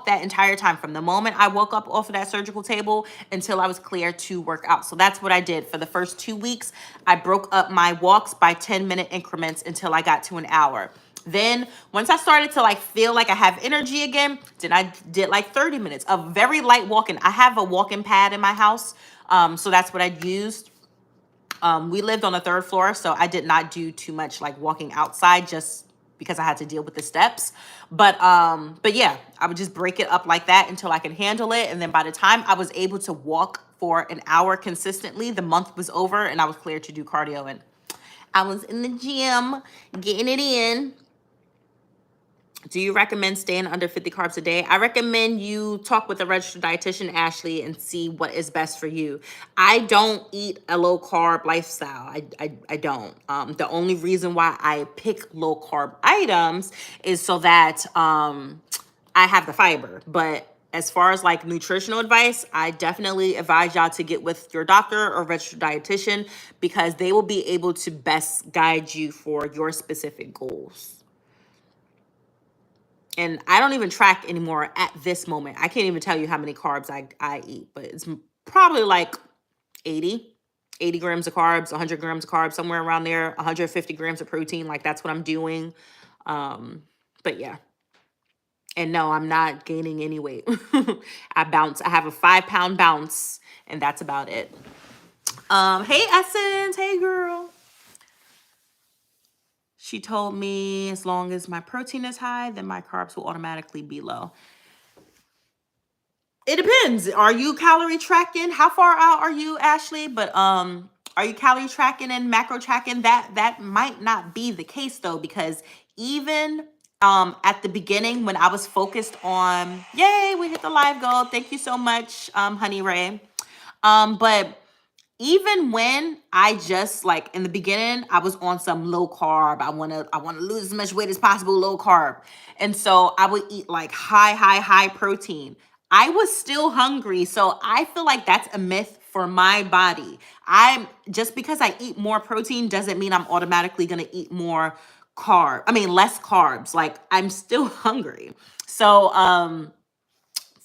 that entire time, from the moment I woke up off of that surgical table until I was cleared to work out. So that's what I did for the first 2 weeks. I broke up my walks by 10-minute increments until I got to an hour. Then once I started to like feel like I have energy again, then I did like 30 minutes of very light walking. I have a walking pad in my house. So that's what I used. We lived on the 3rd floor, so I did not do too much like walking outside, just because I had to deal with the steps. But yeah, I would just break it up like that until I could handle it. And then by the time I was able to walk for an hour consistently, the month was over and I was cleared to do cardio. And I was in the gym getting it in. Do you recommend staying under 50 carbs a day? I recommend you talk with a registered dietitian, Ashley, and see what is best for you. I don't eat a low carb lifestyle. I don't. The only reason why I pick low carb items is so that I have the fiber. But as far as like nutritional advice, I definitely advise y'all to get with your doctor or registered dietitian because they will be able to best guide you for your specific goals. And I don't even track anymore at this moment. I can't even tell you how many carbs I eat, but it's probably like 80 grams of carbs, 100 grams of carbs, somewhere around there, 150 grams of protein. Like that's what I'm doing. But yeah. And no, I'm not gaining any weight. I bounce. I have a 5-pound bounce, and that's about it. Hey Essence, hey girl. She told me as long as my protein is high, then my carbs will automatically be low. It depends. Are you calorie tracking? How far out are you, Ashley? But are you calorie tracking and macro tracking? That might not be the case though, because even at the beginning when I was focused on, yay, we hit the live goal. Thank you so much, Honey Ray. But even when I just like in the beginning, I was on some low carb. I wanna lose as much weight as possible, low carb. And so I would eat like high protein. I was still hungry. So I feel like that's a myth for my body. I'm just because I eat more protein doesn't mean I'm automatically gonna eat more less carbs. Like I'm still hungry. So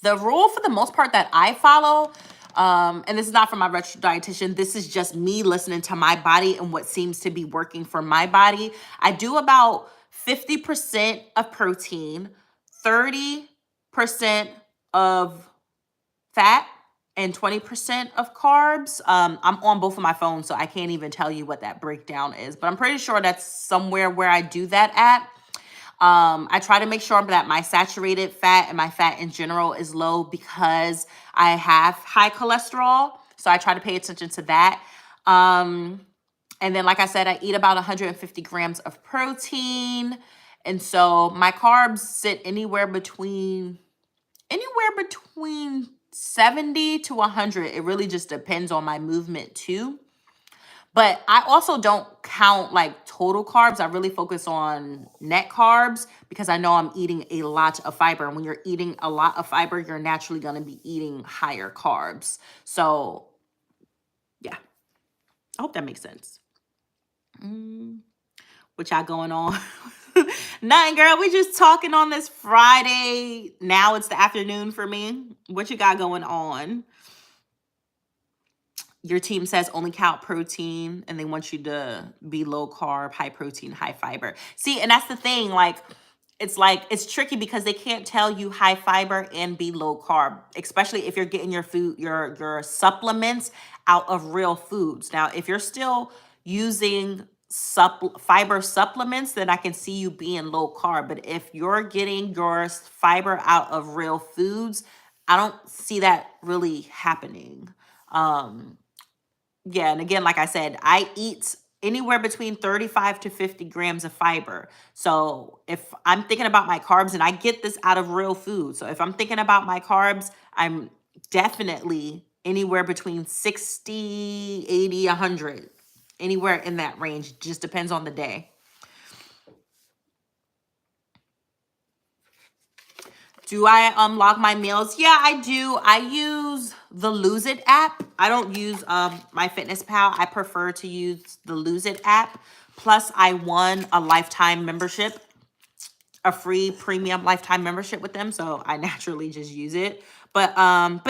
the rule for the most part that I follow, and this is not from my registered dietitian, this is just me listening to my body and what seems to be working for my body. I do about 50% of protein, 30% of fat, and 20% of carbs. I'm on both of my phones, so I can't even tell you what that breakdown is, but I'm pretty sure that's somewhere where I do that at. I try to make sure that my saturated fat and my fat in general is low because I have high cholesterol. So I try to pay attention to that. And then, like I said, I eat about 150 grams of protein. And so my carbs sit anywhere between 70 to 100. It really just depends on my movement too. But I also don't count like total carbs. I really focus on net carbs because I know I'm eating a lot of fiber. And when you're eating a lot of fiber, you're naturally going to be eating higher carbs. So yeah, I hope that makes sense. What y'all going on? Nothing, girl. We just talking on this Friday. Now it's the afternoon for me. What you got going on? Your team says only count protein and they want you to be low carb, high protein, high fiber. See, and that's the thing. It's tricky because they can't tell you high fiber and be low carb, especially if you're getting your food, your supplements out of real foods. Now, if you're still using fiber supplements, then I can see you being low carb. But if you're getting your fiber out of real foods, I don't see that really happening. Yeah, and again, like I said, I eat anywhere between 35 to 50 grams of fiber. So if I'm thinking about my carbs, and I get this out of real food. So if I'm thinking about my carbs, I'm definitely anywhere between 60, 80, 100. Anywhere in that range. Just depends on the day. Do I log my meals? Yeah, I do. I use the Lose It app. I don't use MyFitnessPal. I prefer to use the Lose It app. Plus, I won a lifetime membership, a free premium lifetime membership with them, so I naturally just use it. But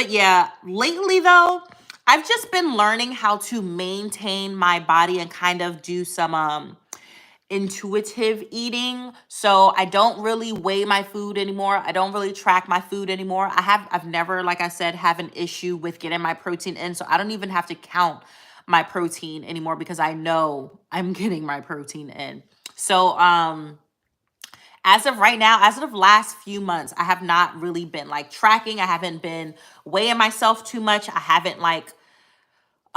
yeah, lately though, I've just been learning how to maintain my body and kind of do some intuitive eating. So I don't really weigh my food anymore. I don't really track my food anymore. I've never, like I said, have an issue with getting my protein in. So I don't even have to count my protein anymore because I know I'm getting my protein in. So as of right now, as of the last few months, I have not really been like tracking. I haven't been weighing myself too much. I haven't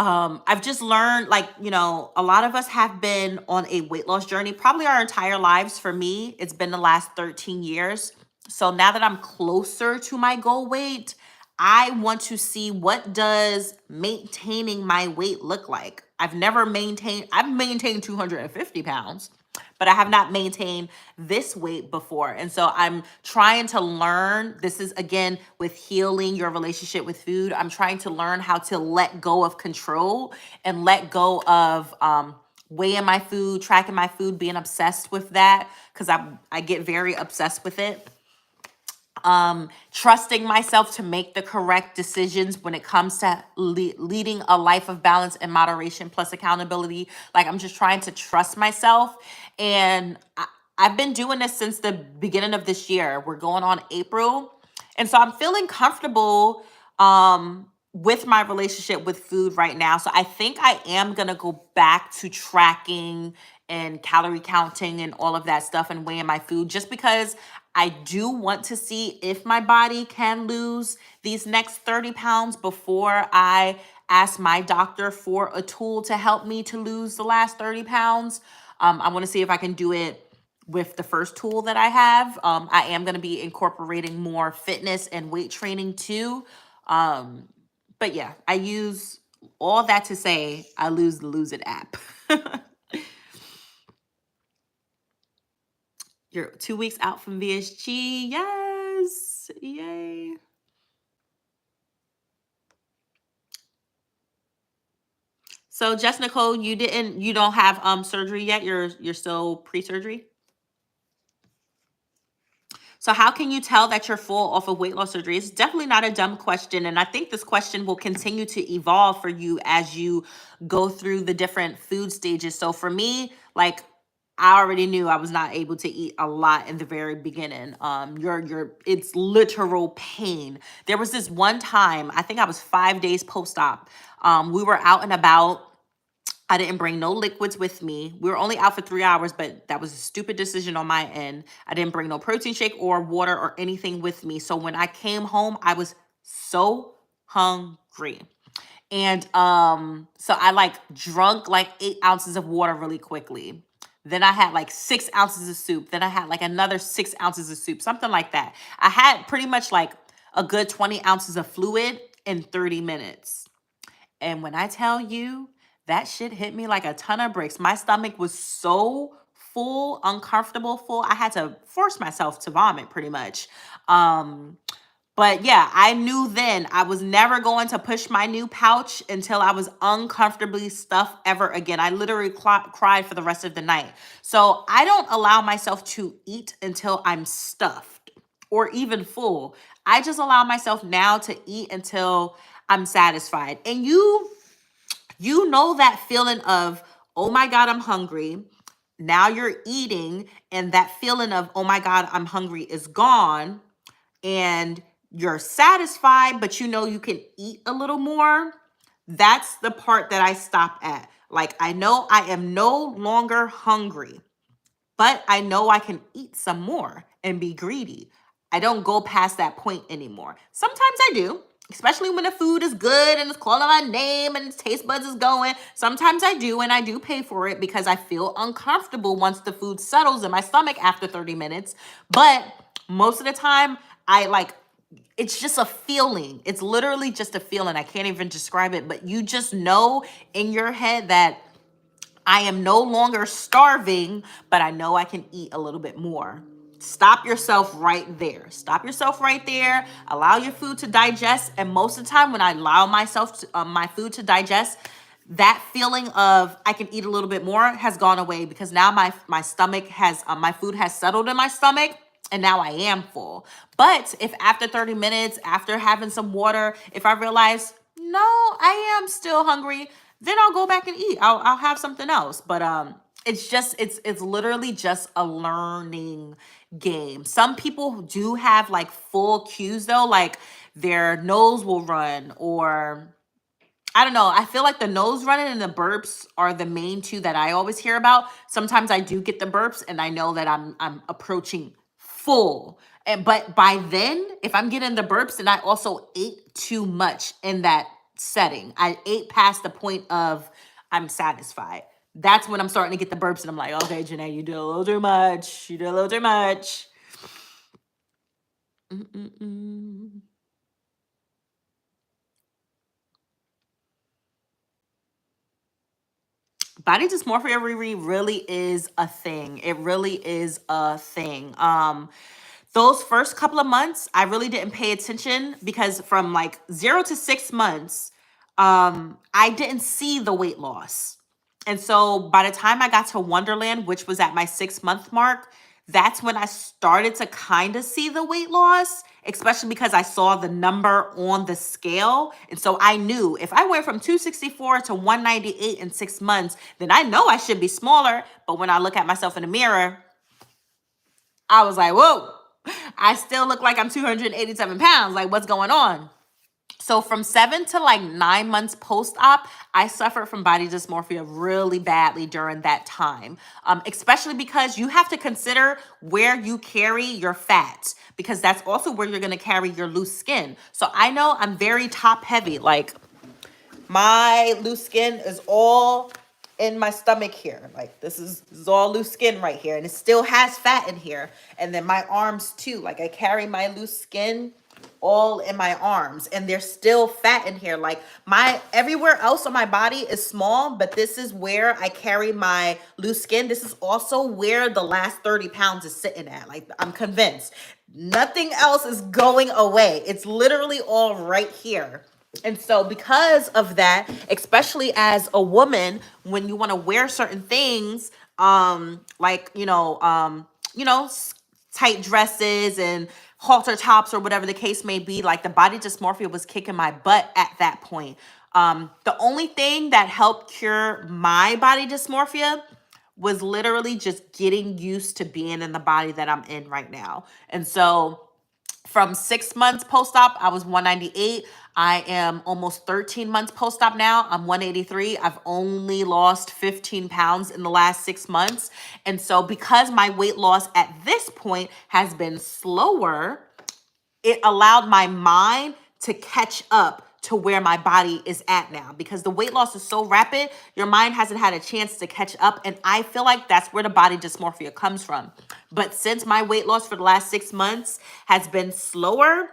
I've just learned, a lot of us have been on a weight loss journey, probably our entire lives. For me, it's been the last 13 years. So now that I'm closer to my goal weight, I want to see what does maintaining my weight look like. I've maintained 250 pounds. but I have not maintained this weight before. And so I'm trying to learn. This is again with healing your relationship with food. I'm trying to learn how to let go of control and let go of weighing my food, tracking my food, being obsessed with that, because I get very obsessed with it. Trusting myself to make the correct decisions when it comes to leading a life of balance and moderation plus accountability. Like, I'm just trying to trust myself. And I've been doing this since the beginning of this year. We're going on April. And so I'm feeling comfortable with my relationship with food right now. So I think I am going to go back to tracking and calorie counting and all of that stuff and weighing my food, just because I do want to see if my body can lose these next 30 pounds before I ask my doctor for a tool to help me to lose the last 30 pounds. I want to see if I can do it with the first tool that I have. I am going to be incorporating more fitness and weight training too. But yeah, I use all that to say I lose the Lose It app. You're 2 weeks out from VSG. Yes. Yay. So Jess Nicole, you don't have surgery yet. You're still pre-surgery. So how can you tell that you're full off of weight loss surgery? It's definitely not a dumb question. And I think this question will continue to evolve for you as you go through the different food stages. So for me, like, I already knew I was not able to eat a lot in the very beginning. It's literal pain. There was this one time, I think I was 5 days post-op. We were out and about. I didn't bring no liquids with me. We were only out for 3 hours, but that was a stupid decision on my end. I didn't bring no protein shake or water or anything with me. So when I came home, I was so hungry. And so I like drunk like 8 ounces of water really quickly. Then I had like 6 ounces of soup. Then I had like another 6 ounces of soup, something like that. I had pretty much like a good 20 ounces of fluid in 30 minutes. And when I tell you, that shit hit me like a ton of bricks. My stomach was so full, uncomfortable full. I had to force myself to vomit pretty much. But yeah, I knew then I was never going to push my new pouch until I was uncomfortably stuffed ever again. I literally cried for the rest of the night. So I don't allow myself to eat until I'm stuffed or even full. I just allow myself now to eat until I'm satisfied. And you know that feeling of, oh my God, I'm hungry. Now you're eating, and that feeling of, oh my God, I'm hungry is gone. And you're satisfied, but you know you can eat a little more. That's the part that I stop at. Like, I know I am no longer hungry, but I know I can eat some more and be greedy. I don't go past that point anymore. Sometimes I do, especially when the food is good and it's calling my name and its taste buds is going. Sometimes I do, and I do pay for it because I feel uncomfortable once the food settles in my stomach after 30 minutes. But most of the time, I like, it's just a feeling. It's literally just a feeling. I can't even describe it, but you just know in your head that I am no longer starving, but I know I can eat a little bit more. Stop yourself right there. Stop yourself right there. Allow your food to digest. And most of the time, when I allow myself to, my food to digest, that feeling of I can eat a little bit more has gone away, because now my stomach has my food has settled in my stomach. And now I am full. But if after 30 minutes, after having some water, if I realize, no, I am still hungry, then I'll go back and eat. I'll have something else. But it's literally just a learning game. Some people do have like full cues though, like their nose will run, or I don't know. I feel like the nose running and the burps are the main two that I always hear about. Sometimes I do get the burps, and I know that I'm approaching full. And but by then, if I'm getting the burps, and I also ate too much in that setting, I ate past the point of I'm satisfied. That's when I'm starting to get the burps, and I'm like, okay, Janae, you did a little too much. You did a little too much. Mm-mm-mm. Body dysmorphia, Riri, really is a thing. It really is a thing. Those first couple of months, I really didn't pay attention because from like 0 to 6 months, I didn't see the weight loss. And so by the time I got to Wonderland, which was at my 6 month mark, that's when I started to kind of see the weight loss, especially because I saw the number on the scale. And so I knew if I went from 264 to 198 in 6 months, then I know I should be smaller. But when I look at myself in the mirror, I was like, whoa, I still look like I'm 287 pounds. Like, what's going on? So from 7 to like 9 months post-op, I suffered from body dysmorphia really badly during that time, especially because you have to consider where you carry your fat, because that's also where you're going to carry your loose skin. So I know I'm very top heavy. Like my loose skin is all in my stomach here. Like this is all loose skin right here, and it still has fat in here. And then my arms too. Like I carry my loose skin all in my arms, and there's still fat in here. Like my everywhere else on my body is small, but this is where I carry my loose skin. This is also where the last 30 pounds is sitting at. Like I'm convinced nothing else is going away. It's literally all right here. And so because of that, especially as a woman, when you want to wear certain things, like, tight dresses and halter tops or whatever the case may be, like the body dysmorphia was kicking my butt at that point. The only thing that helped cure my body dysmorphia was literally just getting used to being in the body that I'm in right now. And so from 6 months post-op, I was 198. I am almost 13 months post-op now. I'm 183. I've only lost 15 pounds in the last 6 months. And so because my weight loss at this point has been slower, it allowed my mind to catch up to where my body is at now. Because the weight loss is so rapid, your mind hasn't had a chance to catch up. And I feel like that's where the body dysmorphia comes from. But since my weight loss for the last 6 months has been slower,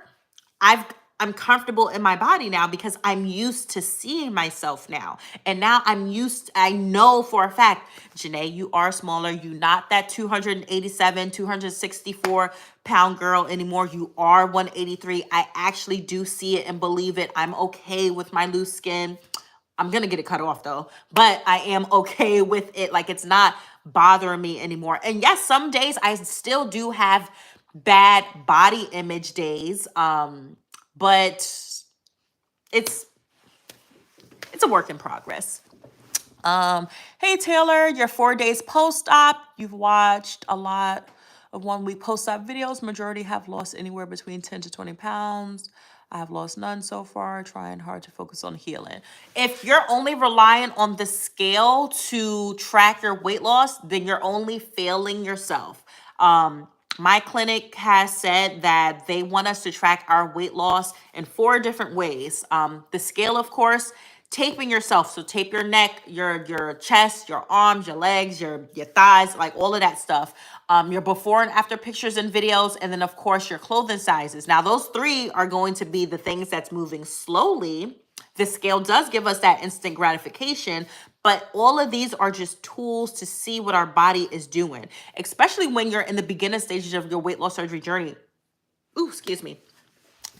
I'm comfortable in my body now because I'm used to seeing myself now. And now I know for a fact, Janae, you are smaller. You're not that 287, 264 pound girl anymore. You are 183. I actually do see it and believe it. I'm okay with my loose skin. I'm going to get it cut off though, but I am okay with it. Like it's not bothering me anymore. And yes, some days I still do have bad body image days. But it's a work in progress. Hey Taylor, your 4 days post-op. You've watched a lot of 1 week post-op videos. Majority have lost anywhere between 10 to 20 pounds. I have lost none so far, trying hard to focus on healing. If you're only relying on the scale to track your weight loss, then you're only failing yourself. My clinic has said that they want us to track our weight loss in 4 different ways. The scale, of course, taping yourself. So tape your neck, your chest, your arms, your legs, your thighs, like all of that stuff. Your before and after pictures and videos, and then of course your clothing sizes. Now those 3 are going to be the things that's moving slowly. The scale does give us that instant gratification, but all of these are just tools to see what our body is doing, especially when you're in the beginning stages of your weight loss surgery journey. Ooh, excuse me.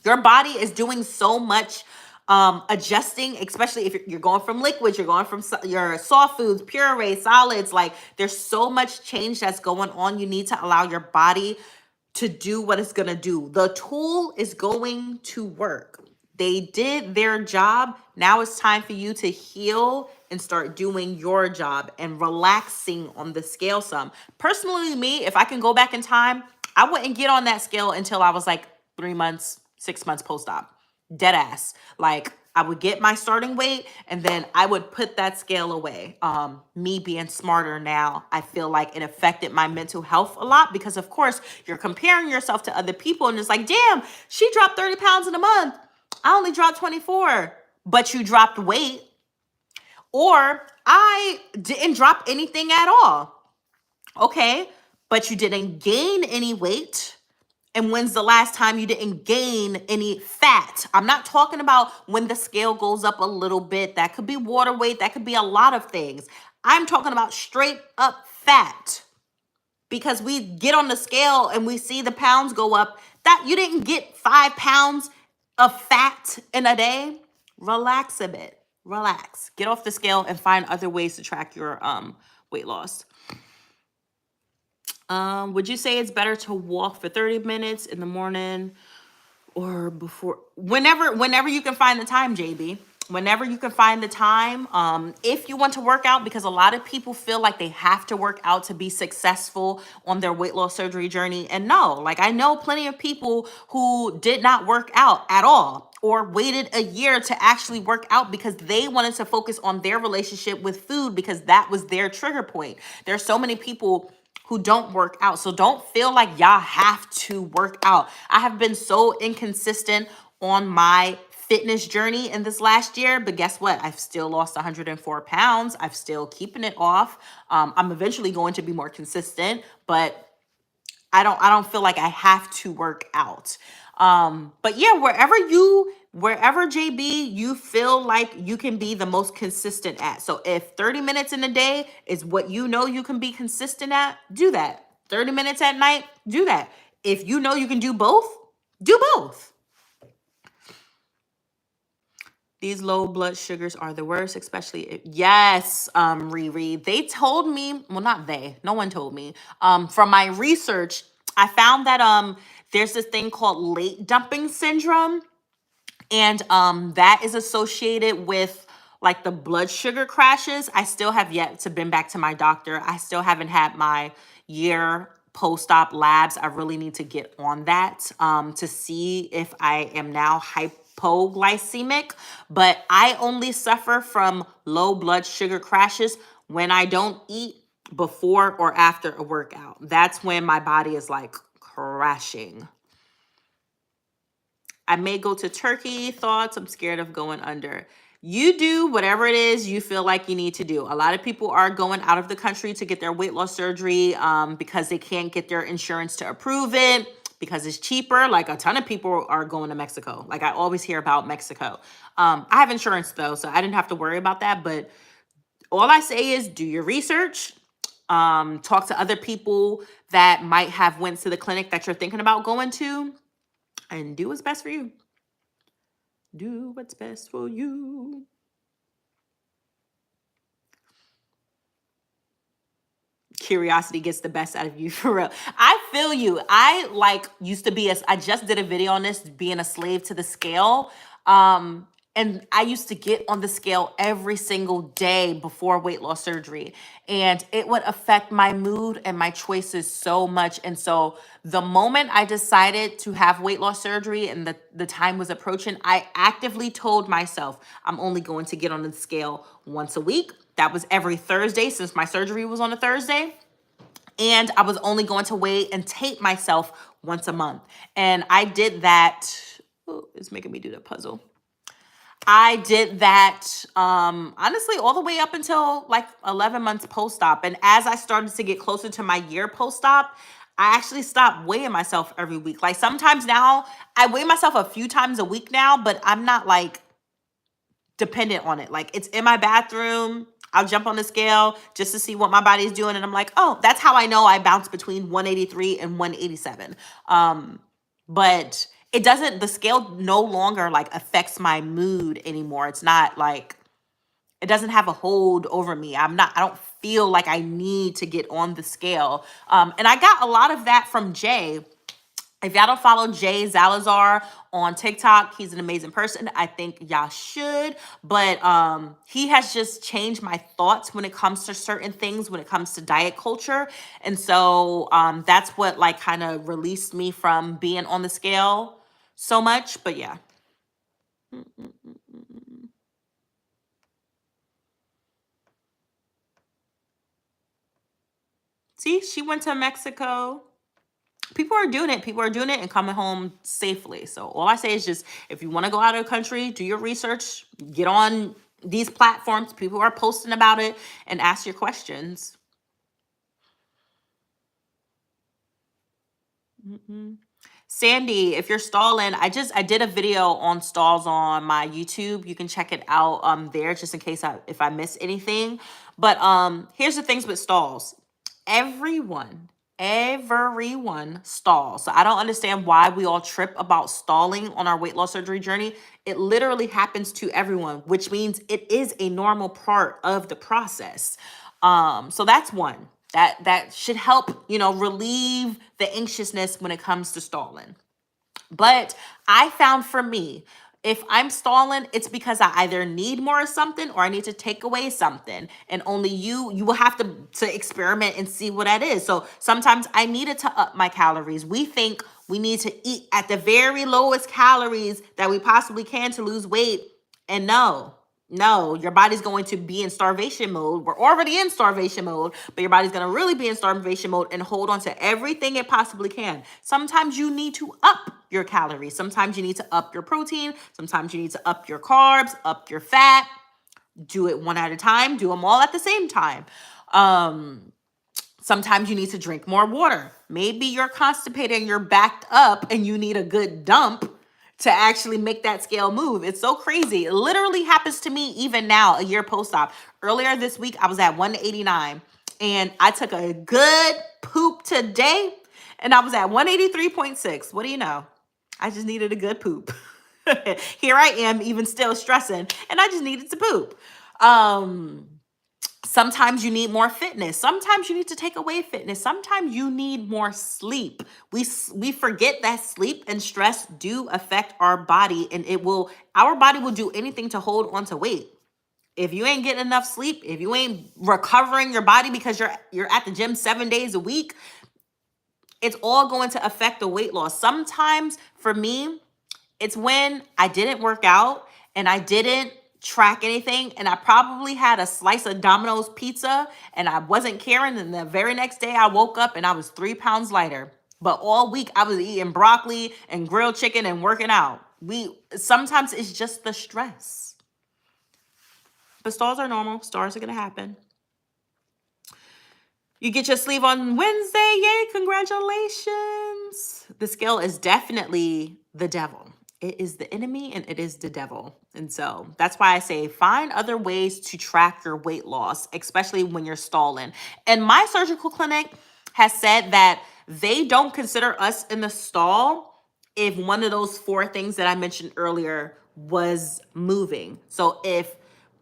Your body is doing so much adjusting, especially if you're going from liquids, you're going from your soft foods, puree, solids. Like there's so much change that's going on. You need to allow your body to do what it's going to do. The tool is going to work. They did their job. Now it's time for you to heal and start doing your job and relaxing on the scale some. Personally, me, if I can go back in time, I wouldn't get on that scale until I was like 3 months, 6 months post-op. Dead ass. Like I would get my starting weight and then I would put that scale away. Me being smarter now, I feel like it affected my mental health a lot because of course you're comparing yourself to other people and it's like, damn, she dropped 30 pounds in a month. I only dropped 24, but you dropped weight. Or I didn't drop anything at all. Okay, but you didn't gain any weight. And when's the last time you didn't gain any fat? I'm not talking about when the scale goes up a little bit. That could be water weight. That could be a lot of things. I'm talking about straight up fat, because we get on the scale and we see the pounds go up. That you didn't get 5 pounds of fat in a day. Relax a bit. Relax. Get off the scale and find other ways to track your weight loss. Would you say it's better to walk for 30 minutes in the morning or before? Whenever you can find the time, JB. Whenever you can find the time. If you want to work out, because a lot of people feel like they have to work out to be successful on their weight loss surgery journey. And no, like I know plenty of people who did not work out at all or waited a year to actually work out because they wanted to focus on their relationship with food because that was their trigger point. There's so many people who don't work out. So don't feel like y'all have to work out. I have been so inconsistent on my fitness journey in this last year, but guess what? I've still lost 104 pounds. I'm still keeping it off. I'm eventually going to be more consistent, but I don't feel like I have to work out. But yeah, wherever JB, you feel like you can be the most consistent at. So if 30 minutes in a day is what you know you can be consistent at, do that. 30 minutes at night, do that. If you know you can do both, do both. These low blood sugars are the worst, especially yes, Riri. They told me, well, not they, no one told me. From my research, I found that there's this thing called late dumping syndrome, and that is associated with like the blood sugar crashes. I still have yet to been back to my doctor. I still haven't had my year post-op labs. I really need to get on that to see if I am now hypoglycemic, but I only suffer from low blood sugar crashes when I don't eat before or after a workout. That's when my body is like crashing. I may go to Turkey. Thoughts? I'm scared of going under. You do whatever it is you feel like you need to do. A lot of people are going out of the country to get their weight loss surgery because they can't get their insurance to approve it, because it's cheaper. Like a ton of people are going to Mexico. Like I always hear about Mexico. I have insurance though, so I didn't have to worry about that. But all I say is do your research. Talk to other people that might have went to the clinic that you're thinking about going to, and do what's best for you. Do what's best for you. Curiosity gets the best out of you, for real. I feel you. I like used to be I just did a video on this, being a slave to the scale. And I used to get on the scale every single day before weight loss surgery, and it would affect my mood and my choices so much. And so the moment I decided to have weight loss surgery and the time was approaching, I actively told myself I'm only going to get on the scale once a week. That was every Thursday since my surgery was on a Thursday. And I was only going to weigh and tape myself once a month. And I did that. Oh, it's making me do the puzzle. I did that honestly all the way up until like 11 months post-op. And as I started to get closer to my year post-op, I actually stopped weighing myself every week. Like sometimes now I weigh myself a few times a week now, but I'm not like dependent on it. Like it's in my bathroom. I'll jump on the scale just to see what my body is doing. And I'm like, oh, that's how I know I bounce between 183 and 187. But it doesn't, the scale no longer like affects my mood anymore. It's not like, it doesn't have a hold over me. I don't feel like I need to get on the scale. And I got a lot of that from Jay. If y'all don't follow Jay Zalazar on TikTok, he's an amazing person. I think y'all should. But he has just changed my thoughts when it comes to certain things, when it comes to diet culture. And so that's what like kind of released me from being on the scale so much. But yeah. See, she went to Mexico. People are doing it. People are doing it and coming home safely. So all I say is just, if you want to go out of the country, do your research, get on these platforms. People are posting about it, and ask your questions. Sandy, if you're stalling, I did a video on stalls on my YouTube. You can check it out there just in case if I miss anything. But here's the things with stalls. Everyone stalls. So I don't understand why we all trip about stalling on our weight loss surgery journey. It literally happens to everyone, which means it is a normal part of the process. So that's one. That should help, relieve the anxiousness when it comes to stalling. But I found for me, if I'm stalling, it's because I either need more of something or I need to take away something. And only you will have to experiment and see what that is. So sometimes I needed to up my calories. We think we need to eat at the very lowest calories that we possibly can to lose weight. And no, your body's going to be in starvation mode. We're already in starvation mode, but your body's going to really be in starvation mode and hold on to everything it possibly can. Sometimes you need to up your calories. Sometimes you need to up your protein. Sometimes you need to up your carbs, up your fat. Do it one at a time. Do them all at the same time. Sometimes you need to drink more water. Maybe you're constipated and you're backed up and you need a good dump to actually make that scale move. It's so crazy. It literally happens to me even now, a year post-op. Earlier this week, I was at 189 and I took a good poop today and I was at 183.6. What do you know? I just needed a good poop. Here I am, even still stressing, and I just needed to poop. Sometimes you need more fitness. Sometimes you need to take away fitness. Sometimes you need more sleep. We forget that sleep and stress do affect our body, and our body will do anything to hold on to weight. If you ain't getting enough sleep, if you ain't recovering your body because you're at the gym 7 days a week, it's all going to affect the weight loss. Sometimes for me, it's when I didn't work out and I didn't track anything and I probably had a slice of Domino's pizza and I wasn't caring, and the very next day I woke up and I was 3 pounds lighter. But all week I was eating broccoli and grilled chicken and working out. Sometimes it's just the stress. But stalls are normal. Stars are going to happen. You get your sleeve on Wednesday. Yay, congratulations. The scale is definitely the devil. It is the enemy and it is the devil. And so that's why I say find other ways to track your weight loss, especially when you're stalling. And my surgical clinic has said that they don't consider us in the stall if one of those 4 things that I mentioned earlier was moving. So if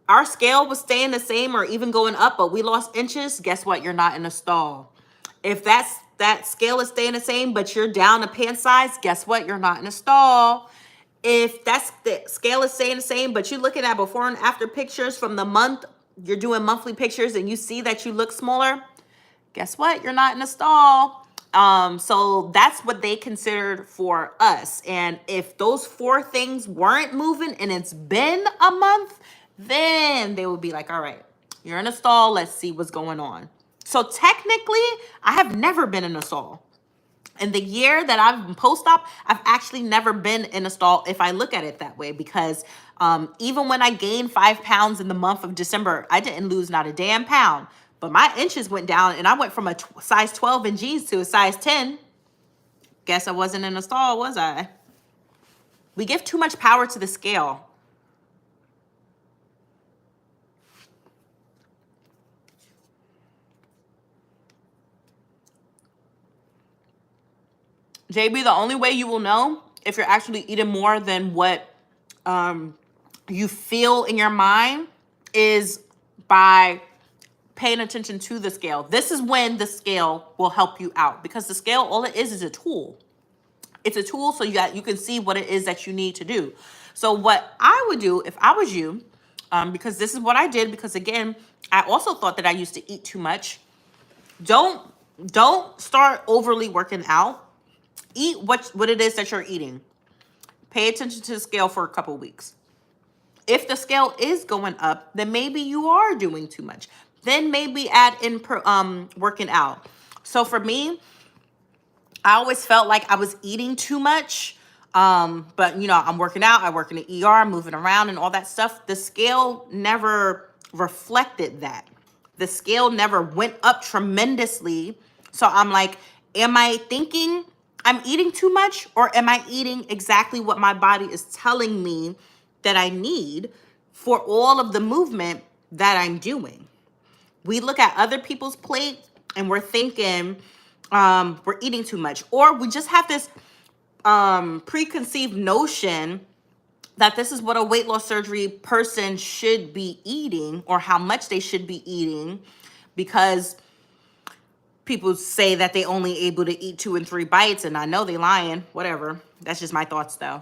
our scale was staying the same or even going up, but we lost inches, guess what? You're not in a stall. If that scale is staying the same, but you're down a pant size, guess what? You're not in a stall. If the scale is staying the same, but you're looking at before and after pictures from the month, you're doing monthly pictures and you see that you look smaller, guess what? You're not in a stall. So that's what they considered for us. And if those 4 things weren't moving and it's been a month, then they would be like, all right, you're in a stall. Let's see what's going on. So technically, I have never been in a stall. In the year that I've been post-op, I've actually never been in a stall if I look at it that way, because even when I gained 5 pounds in the month of December, I didn't lose not a damn pound, but my inches went down and I went from a size 12 in jeans to a size 10. Guess I wasn't in a stall, was I? We give too much power to the scale. JB, the only way you will know if you're actually eating more than what you feel in your mind is by paying attention to the scale. This is when the scale will help you out, because the scale, all it is a tool. It's a tool so you can see what it is that you need to do. So what I would do if I was you, because this is what I did, because again, I also thought that I used to eat too much. Don't start overly working out. Eat what it is that you're eating. Pay attention to the scale for a couple of weeks. If the scale is going up, then maybe you are doing too much. Then maybe add in working out. So for me, I always felt like I was eating too much. But I'm working out. I work in the ER, moving around and all that stuff. The scale never reflected that. The scale never went up tremendously. So I'm like, am I thinking I'm eating too much, or am I eating exactly what my body is telling me that I need for all of the movement that I'm doing? We look at other people's plate and we're thinking we're eating too much, or we just have this preconceived notion that this is what a weight loss surgery person should be eating or how much they should be eating, because people say that they only able to eat 2 and 3 bites, and I know they lying. Whatever. That's just my thoughts though.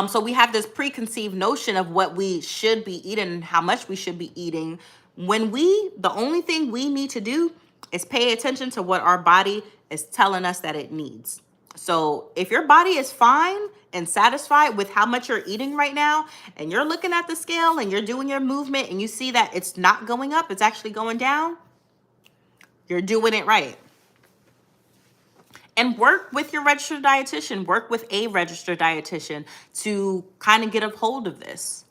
So we have this preconceived notion of what we should be eating and how much we should be eating, when the only thing we need to do is pay attention to what our body is telling us that it needs. So if your body is fine and satisfied with how much you're eating right now, and you're looking at the scale and you're doing your movement and you see that it's not going up, it's actually going down, you're doing it right. And work with your registered dietitian, work with a registered dietitian to kind of get a hold of this.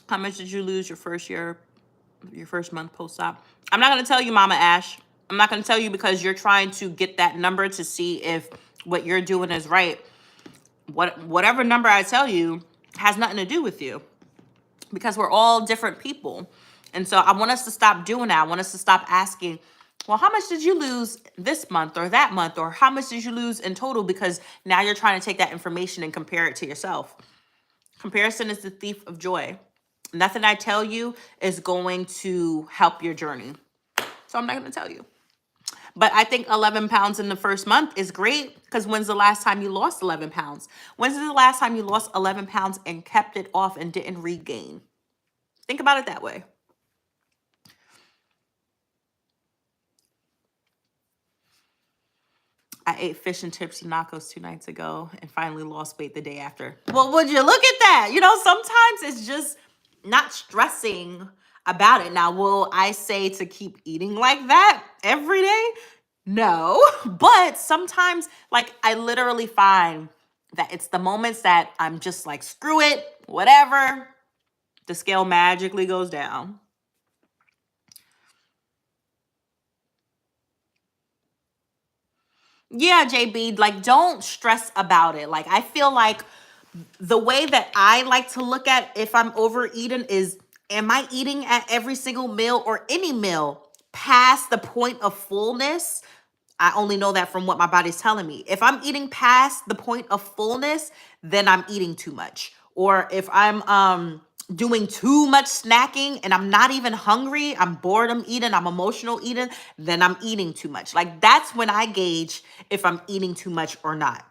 How much did you lose your first month post-op? I'm not going to tell you, Mama Ash. I'm not going to tell you, because you're trying to get that number to see if what you're doing is right. Whatever number I tell you has nothing to do with you, because we're all different people. And so I want us to stop doing that. I want us to stop asking, well, how much did you lose this month or that month? Or how much did you lose in total? Because now you're trying to take that information and compare it to yourself. Comparison is the thief of joy. Nothing I tell you is going to help your journey. So I'm not going to tell you. But I think 11 pounds in the first month is great, because when's the last time you lost 11 pounds? When's the last time you lost 11 pounds and kept it off and didn't regain? Think about it that way. I ate fish and chips and nachos 2 nights ago and finally lost weight the day after. Well, would you look at that? Sometimes it's just not stressing about it. Now, will I say to keep eating like that every day? No. But sometimes, I literally find that it's the moments that I'm just like, screw it, whatever, the scale magically goes down. Yeah, JB, don't stress about it. I feel like the way that I like to look at if I'm overeating is, am I eating at every single meal or any meal past the point of fullness? I only know that from what my body's telling me. If I'm eating past the point of fullness, then I'm eating too much. Or if I'm doing too much snacking and I'm not even hungry, I'm bored, I'm eating, I'm emotional eating, then I'm eating too much. That's when I gauge if I'm eating too much or not.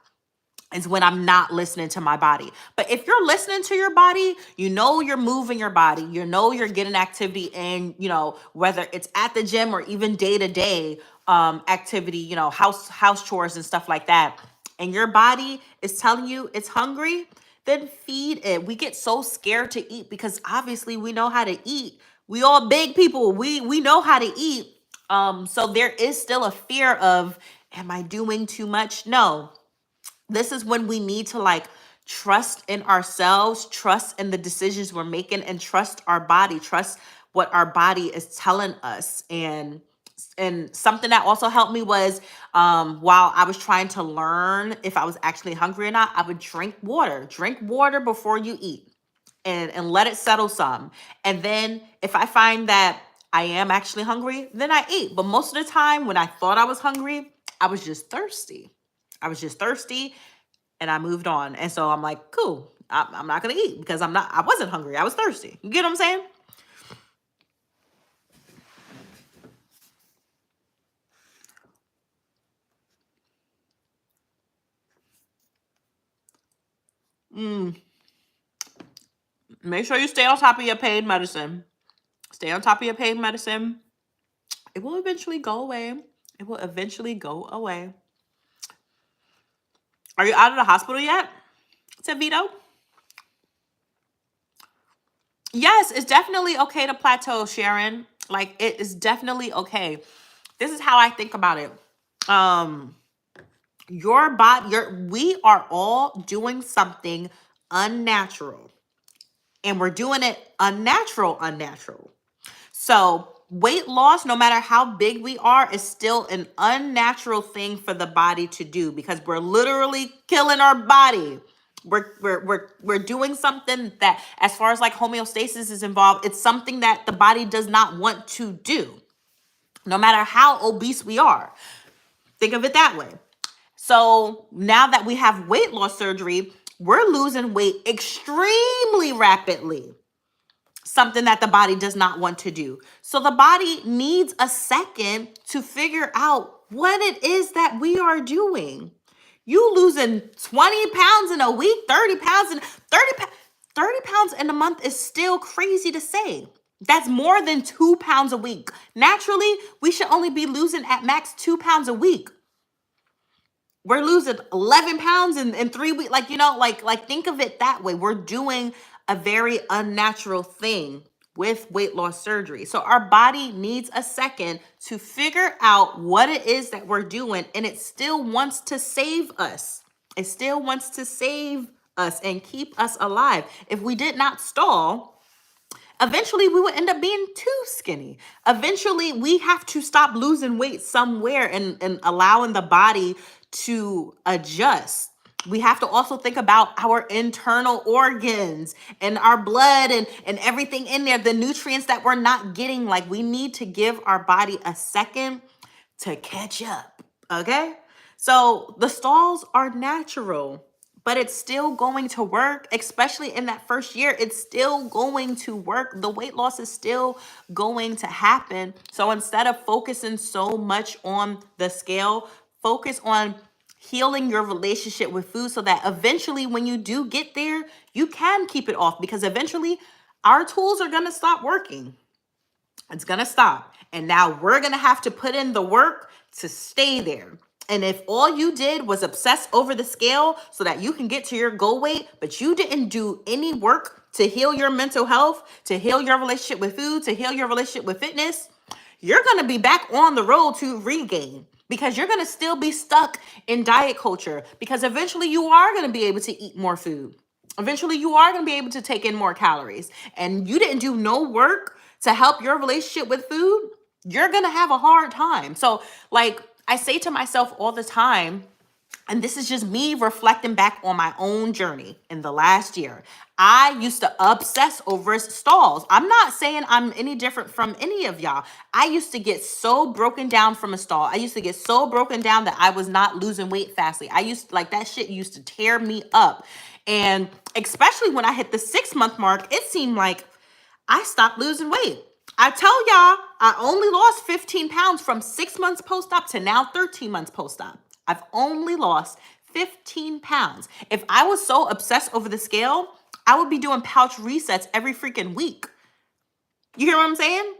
Is when I'm not listening to my body. But if you're listening to your body, you're moving your body, you're getting activity in, whether it's at the gym or even day-to-day activity, house chores and stuff like that, and your body is telling you it's hungry, then feed it. We get so scared to eat because obviously we know how to eat. We all big people. We know how to eat. So there is still a fear of, am I doing too much? No. This is when we need to trust in ourselves, trust in the decisions we're making, and trust our body, trust what our body is telling us. And something that also helped me was while I was trying to learn if I was actually hungry or not, I would drink water before you eat, and let it settle some. And then if I find that I am actually hungry, then I eat. But most of the time when I thought I was hungry, I was just thirsty. And I moved on. And so I'm like, cool, I'm not going to eat because I wasn't hungry. I was thirsty. You get what I'm saying? Make sure you stay on top of your pain medicine. Stay on top of your pain medicine. It will eventually go away. Are you out of the hospital yet, Tevito? Yes, it's definitely okay to plateau, Sharon. It is definitely okay. This is how I think about it. Your body, we are all doing something unnatural, and we're doing it unnatural. So weight loss, no matter how big we are, is still an unnatural thing for the body to do because we're literally killing our body. We're doing something that, as far as like homeostasis is involved, it's something that the body does not want to do, no matter how obese we are. Think of it that way. So now that we have weight loss surgery, we're losing weight extremely rapidly, something that the body does not want to do. So the body needs a second to figure out what it is that we are doing. You losing 20 pounds in a week, 30 pounds in 30 pounds in a month is still crazy to say. That's more than 2 pounds a week. Naturally, we should only be losing at max 2 pounds a week. We're losing 11 pounds in 3 weeks. Like, like think of it that way. We're doing a very unnatural thing with weight loss surgery. So our body needs a second to figure out what it is that we're doing, and it still wants to save us. It still wants to save us and keep us alive. If we did not stall, eventually we would end up being too skinny. Eventually we have to stop losing weight somewhere and allowing the body to adjust. We have to also think about our internal organs and our blood and everything in there, the nutrients that we're not getting. Like, we need to give our body a second to catch up. Okay? So the stalls are natural, but it's still going to work, especially in that first year. It's still going to work. The weight loss is still going to happen. So instead of focusing so much on the scale, focus on healing your relationship with food so that eventually when you do get there, you can keep it off, because eventually our tools are going to stop working. It's going to stop. And now we're going to have to put in the work to stay there. And if all you did was obsess over the scale so that you can get to your goal weight, but you didn't do any work to heal your mental health, to heal your relationship with food, to heal your relationship with fitness, you're going to be back on the road to regain, because you're going to still be stuck in diet culture, because eventually you are going to be able to eat more food. Eventually you are going to be able to take in more calories, and you didn't do no work to help your relationship with food. You're going to have a hard time. So like I say to myself all the time, and this is just me reflecting back on my own journey in the last year. I used to obsess over stalls. I'm not saying I'm any different from any of y'all. I used to get so broken down from a stall. I used to get so broken down that I was not losing weight fastly. I used to, like, that shit used to tear me up. And especially when I hit the 6-month mark, it seemed like I stopped losing weight. I tell y'all, I only lost 15 pounds from 6 months post-op to now 13 months post-op. I've only lost 15 pounds. If I was so obsessed over the scale, I would be doing pouch resets every freaking week. You hear what I'm saying?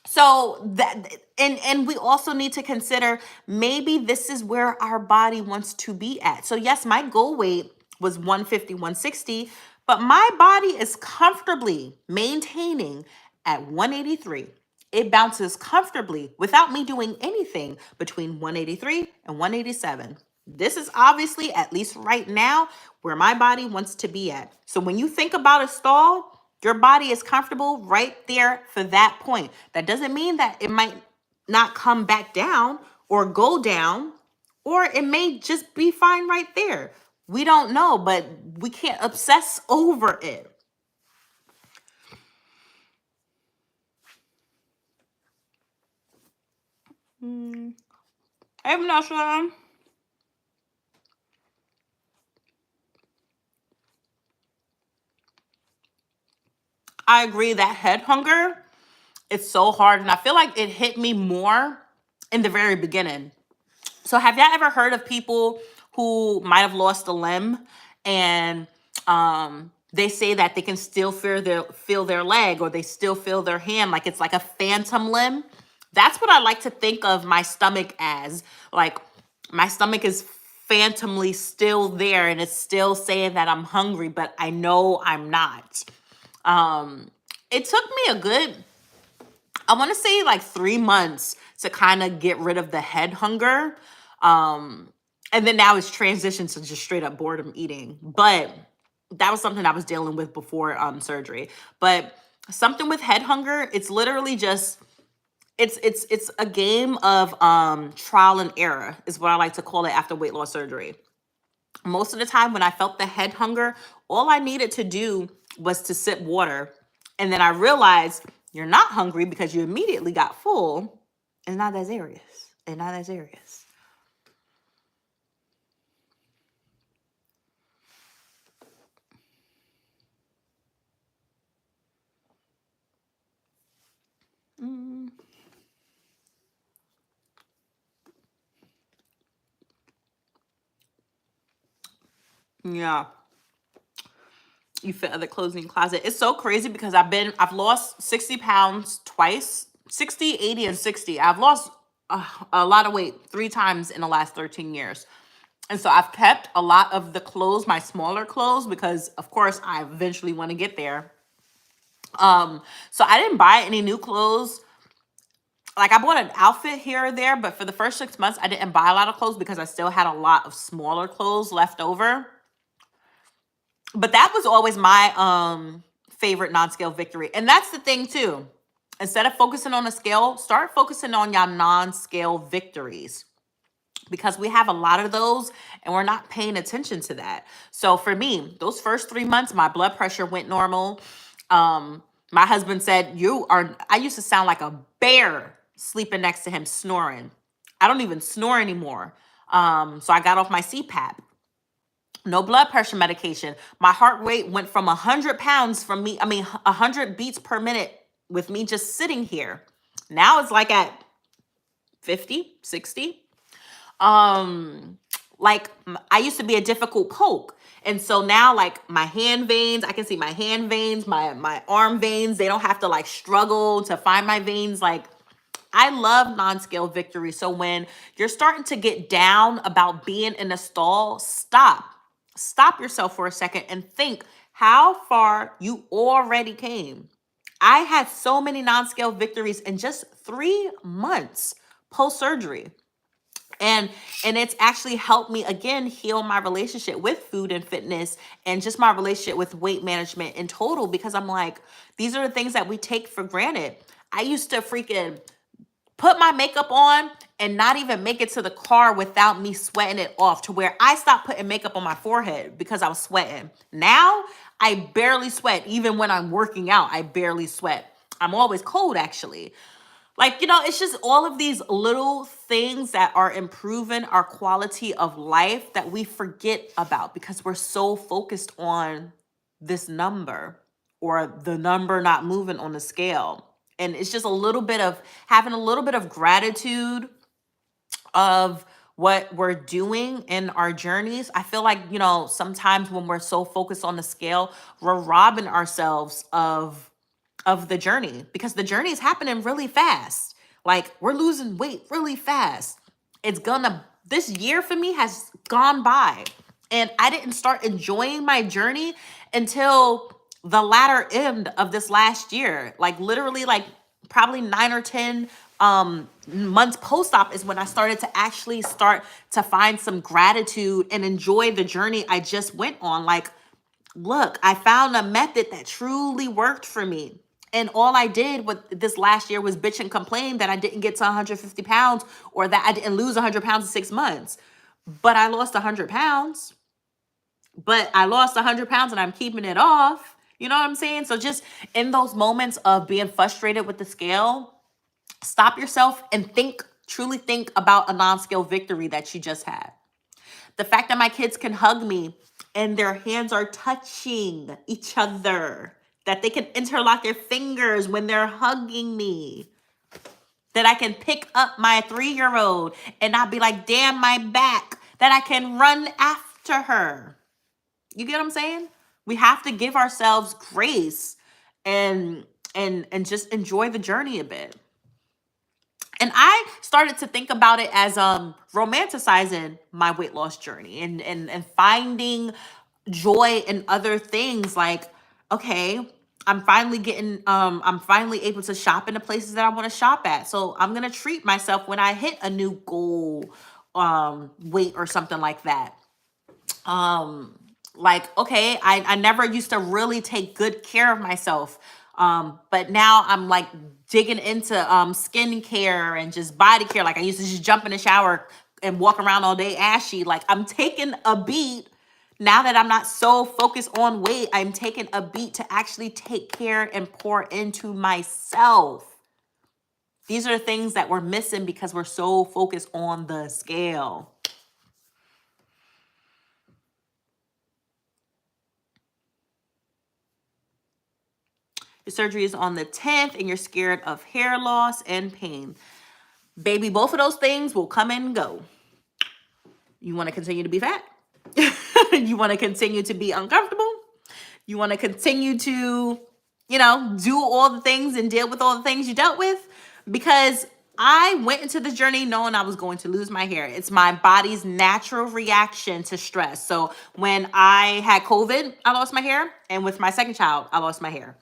So that, and we also need to consider, maybe this is where our body wants to be at. So yes, my goal weight was 150, 160, but my body is comfortably maintaining at 183. It bounces comfortably without me doing anything between 183 and 187. This is obviously, at least right now, where my body wants to be at. So when you think about a stall, your body is comfortable right there for that point. That doesn't mean that it might not come back down or go down, or it may just be fine right there. We don't know, but we can't obsess over it. Hey, Vanessa. I agree that head hunger, it's so hard. And I feel like it hit me more in the very beginning. So have y'all ever heard of people who might have lost a limb, and they say that they can still feel their leg, or they still feel their hand, like it's like a phantom limb? That's what I like to think of my stomach as. Like, my stomach is phantomly still there, and it's still saying that I'm hungry, but I know I'm not. It took me a good, I want to say, like 3 months to kind of get rid of the head hunger. And then now it's transitioned to just straight up boredom eating. But that was something I was dealing with before surgery. But something with head hunger, it's literally just it's a game of trial and error is what I like to call it after weight loss surgery. Most of the time when I felt the head hunger, all I needed to do was to sip water. And then I realized you're not hungry because you immediately got full. It's not that serious. It's not that serious. Mm, yeah. You fit other clothes in your closet. It's so crazy because I've lost 60 pounds twice, 60, 80, and 60. I've lost a lot of weight 3 times in the last 13 years. And so I've kept a lot of the clothes, my smaller clothes, because of course I eventually want to get there. So I didn't buy any new clothes. Like I bought an outfit here or there, but for the first 6 months, I didn't buy a lot of clothes because I still had a lot of smaller clothes left over. But that was always my favorite non-scale victory. And that's the thing too. Instead of focusing on the scale, start focusing on your non-scale victories, because we have a lot of those and we're not paying attention to that. So for me, those first 3 months, my blood pressure went normal. My husband said, I used to sound like a bear sleeping next to him snoring. I don't even snore anymore. So I got off my CPAP. No blood pressure medication. My heart rate went from 100 pounds 100 beats per minute with me just sitting here. Now it's like at 50, 60. Like I used to be a difficult poke. And so now like my hand veins, I can see my hand veins, my arm veins, they don't have to like struggle to find my veins. Like I love non-scale victory. So when you're starting to get down about being in a stall, stop yourself for a second and think how far you already came. I had so many non-scale victories in just 3 months post-surgery. And it's actually helped me again heal my relationship with food and fitness and just my relationship with weight management in total, because I'm like, these are the things that we take for granted. I used to freaking put my makeup on and not even make it to the car without me sweating it off, to where I stopped putting makeup on my forehead because I was sweating. Now I barely sweat. Even when I'm working out, I barely sweat. I'm always cold actually. Like, it's just all of these little things that are improving our quality of life that we forget about because we're so focused on this number or the number not moving on the scale. And it's just having a little bit of gratitude of what we're doing in our journeys. I feel like, sometimes when we're so focused on the scale, we're robbing ourselves of the journey, because the journey is happening really fast. Like we're losing weight really fast. This year for me has gone by and I didn't start enjoying my journey until the latter end of this last year. Like literally like probably 9 or 10 months post-op is when I started to actually start to find some gratitude and enjoy the journey I just went on. Like, look, I found a method that truly worked for me. And all I did with this last year was bitch and complain that I didn't get to 150 pounds or that I didn't lose 100 pounds in 6 months. But I lost 100 pounds. But I lost 100 pounds and I'm keeping it off. You know what I'm saying? So just in those moments of being frustrated with the scale, stop yourself and truly think about a non-scale victory that you just had. The fact that my kids can hug me and their hands are touching each other, that they can interlock their fingers when they're hugging me, that I can pick up my 3-year-old and not be like, damn, my back, that I can run after her. You get what I'm saying? We have to give ourselves grace and just enjoy the journey a bit. And I started to think about it as romanticizing my weight loss journey and finding joy in other things. Like, okay, I'm finally able to shop in the places that I want to shop at. So I'm going to treat myself when I hit a new goal weight or something like that. Like, okay, I never used to really take good care of myself But now I'm like digging into skincare and just body care. Like I used to just jump in the shower and walk around all day ashy. Like I'm taking a beat now that I'm not so focused on weight. I'm taking a beat to actually take care and pour into myself. These are things that we're missing because we're so focused on the scale. Your surgery is on the 10th and you're scared of hair loss and pain. Baby, both of those things will come and go. You want to continue to be fat? You want to continue to be uncomfortable? You want to continue to, do all the things and deal with all the things you dealt with? Because I went into the journey knowing I was going to lose my hair. It's my body's natural reaction to stress. So when I had COVID, I lost my hair. And with my second child, I lost my hair.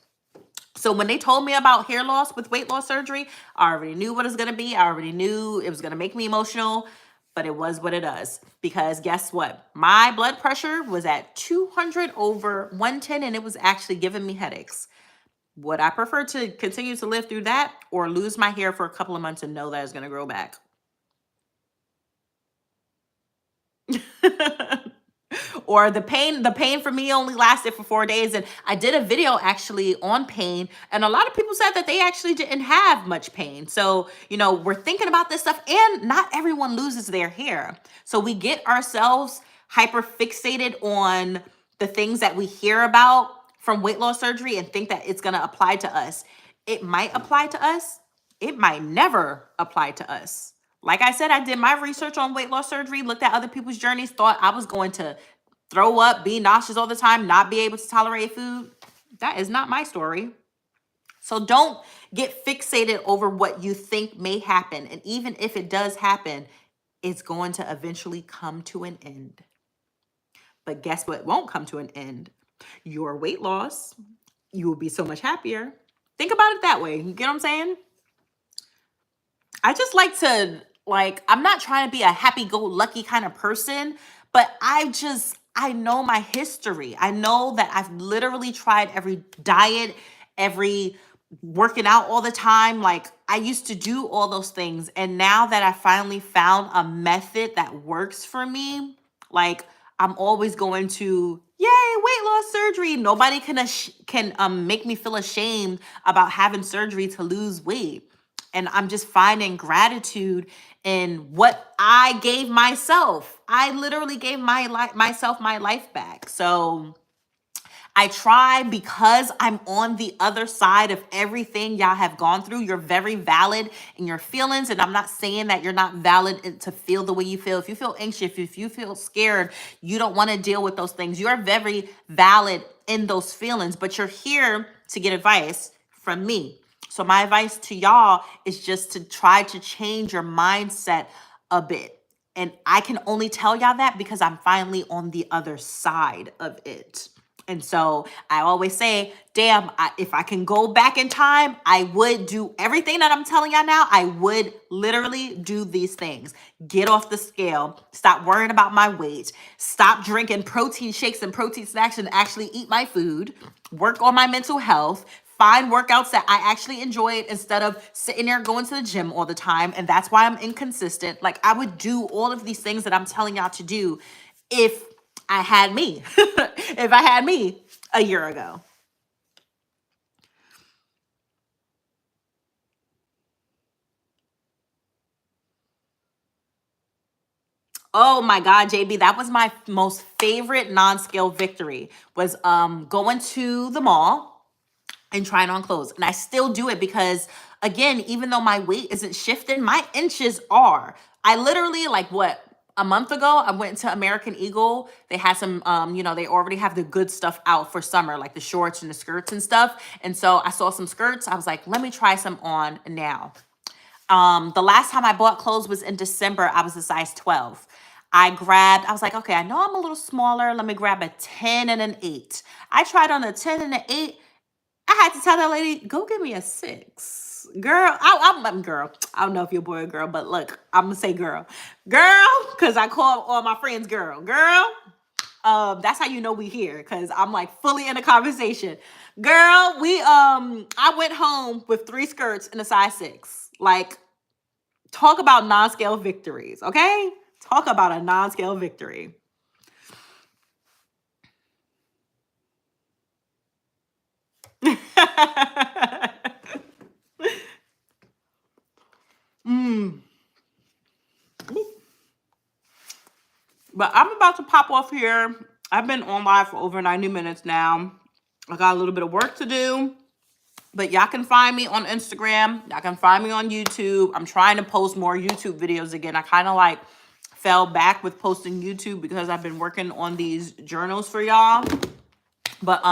So when they told me about hair loss with weight loss surgery, I already knew what it was going to be. I already knew it was going to make me emotional, but it was what it does. Because guess what? My blood pressure was at 200 over 110, and it was actually giving me headaches. Would I prefer to continue to live through that or lose my hair for a couple of months and know that it's going to grow back? Or the pain for me only lasted for 4 days. And I did a video actually on pain, and a lot of people said that they actually didn't have much pain. So, we're thinking about this stuff, and not everyone loses their hair. So we get ourselves hyper fixated on the things that we hear about from weight loss surgery and think that it's going to apply to us. It might apply to us. It might never apply to us. Like I said, I did my research on weight loss surgery, looked at other people's journeys, thought I was going to throw up, be nauseous all the time, not be able to tolerate food. That is not my story. So don't get fixated over what you think may happen. And even if it does happen, it's going to eventually come to an end. But guess what won't come to an end? Your weight loss. You will be so much happier. Think about it that way. You get what I'm saying? I just like to, I'm not trying to be a happy-go-lucky kind of person, but I know my history. I know that I've literally tried every diet, every working out all the time. Like I used to do all those things. And now that I finally found a method that works for me, I'm always going to, yay, weight loss surgery. Nobody can make me feel ashamed about having surgery to lose weight. And I'm just finding gratitude in what I gave myself. I literally gave myself my life back. So I try, because I'm on the other side of everything y'all have gone through. You're very valid in your feelings. And I'm not saying that you're not valid to feel the way you feel. If you feel anxious, if you feel scared, you don't want to deal with those things. You're very valid in those feelings, but you're here to get advice from me. So my advice to y'all is just to try to change your mindset a bit. And I can only tell y'all that because I'm finally on the other side of it. And so I always say, damn, if I can go back in time, I would do everything that I'm telling y'all now. I would literally do these things. Get off the scale. Stop worrying about my weight. Stop drinking protein shakes and protein snacks and actually eat my food. Work on my mental health. Find workouts that I actually enjoy instead of sitting there going to the gym all the time. And that's why I'm inconsistent. I would do all of these things that I'm telling y'all to do if I had me, if I had me a year ago. Oh my God, JB, that was my most favorite non-scale victory, was going to the mall and trying on clothes. And I still do it because, again, even though my weight isn't shifting, my inches are. I literally, a month ago, I went to American Eagle. They had some, they already have the good stuff out for summer, like the shorts and the skirts and stuff. And so I saw some skirts. I was like, let me try some on now. The last time I bought clothes was in December. I was a size 12. I was like, okay, I know I'm a little smaller. Let me grab a 10 and an 8. I tried on a 10 and an 8. I had to tell that lady, go get me a 6. Girl, I'm girl. I don't know if you're a boy or girl, but look, I'm going to say girl. Girl, because I call all my friends girl. Girl, That's how you know we here, because I'm like fully in the conversation. Girl, I went home with 3 skirts and a size 6. Like, talk about non-scale victories, okay? Talk about a non-scale victory. But I'm about to pop off here. I've been on live for over 90 minutes now. I got a little bit of work to do. But y'all can find me on Instagram. Y'all can find me on YouTube. I'm trying to post more YouTube videos again. I kind of like fell back with posting YouTube because I've been working on these journals for y'all. But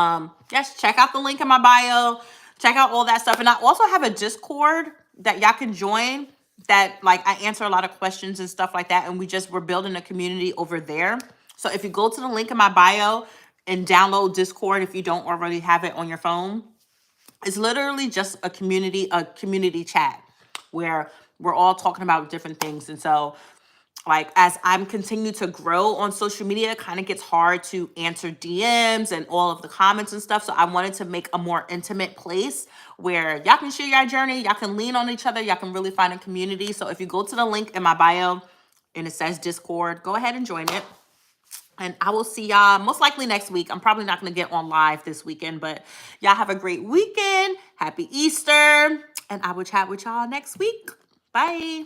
yes, check out the link in my bio. Check out all that stuff. And I also have a Discord that y'all can join, that like I answer a lot of questions and stuff like that. And we're building a community over there. So if you go to the link in my bio and download Discord, if you don't already have it on your phone, it's literally just a community chat where we're all talking about different things. And so, like, as I'm continuing to grow on social media, it kind of gets hard to answer DMs and all of the comments and stuff. So I wanted to make a more intimate place where y'all can share your journey, y'all can lean on each other, y'all can really find a community. So if you go to the link in my bio and it says Discord, go ahead and join it. And I will see y'all most likely next week. I'm probably not going to get on live this weekend, but y'all have a great weekend. Happy Easter. And I will chat with y'all next week. Bye.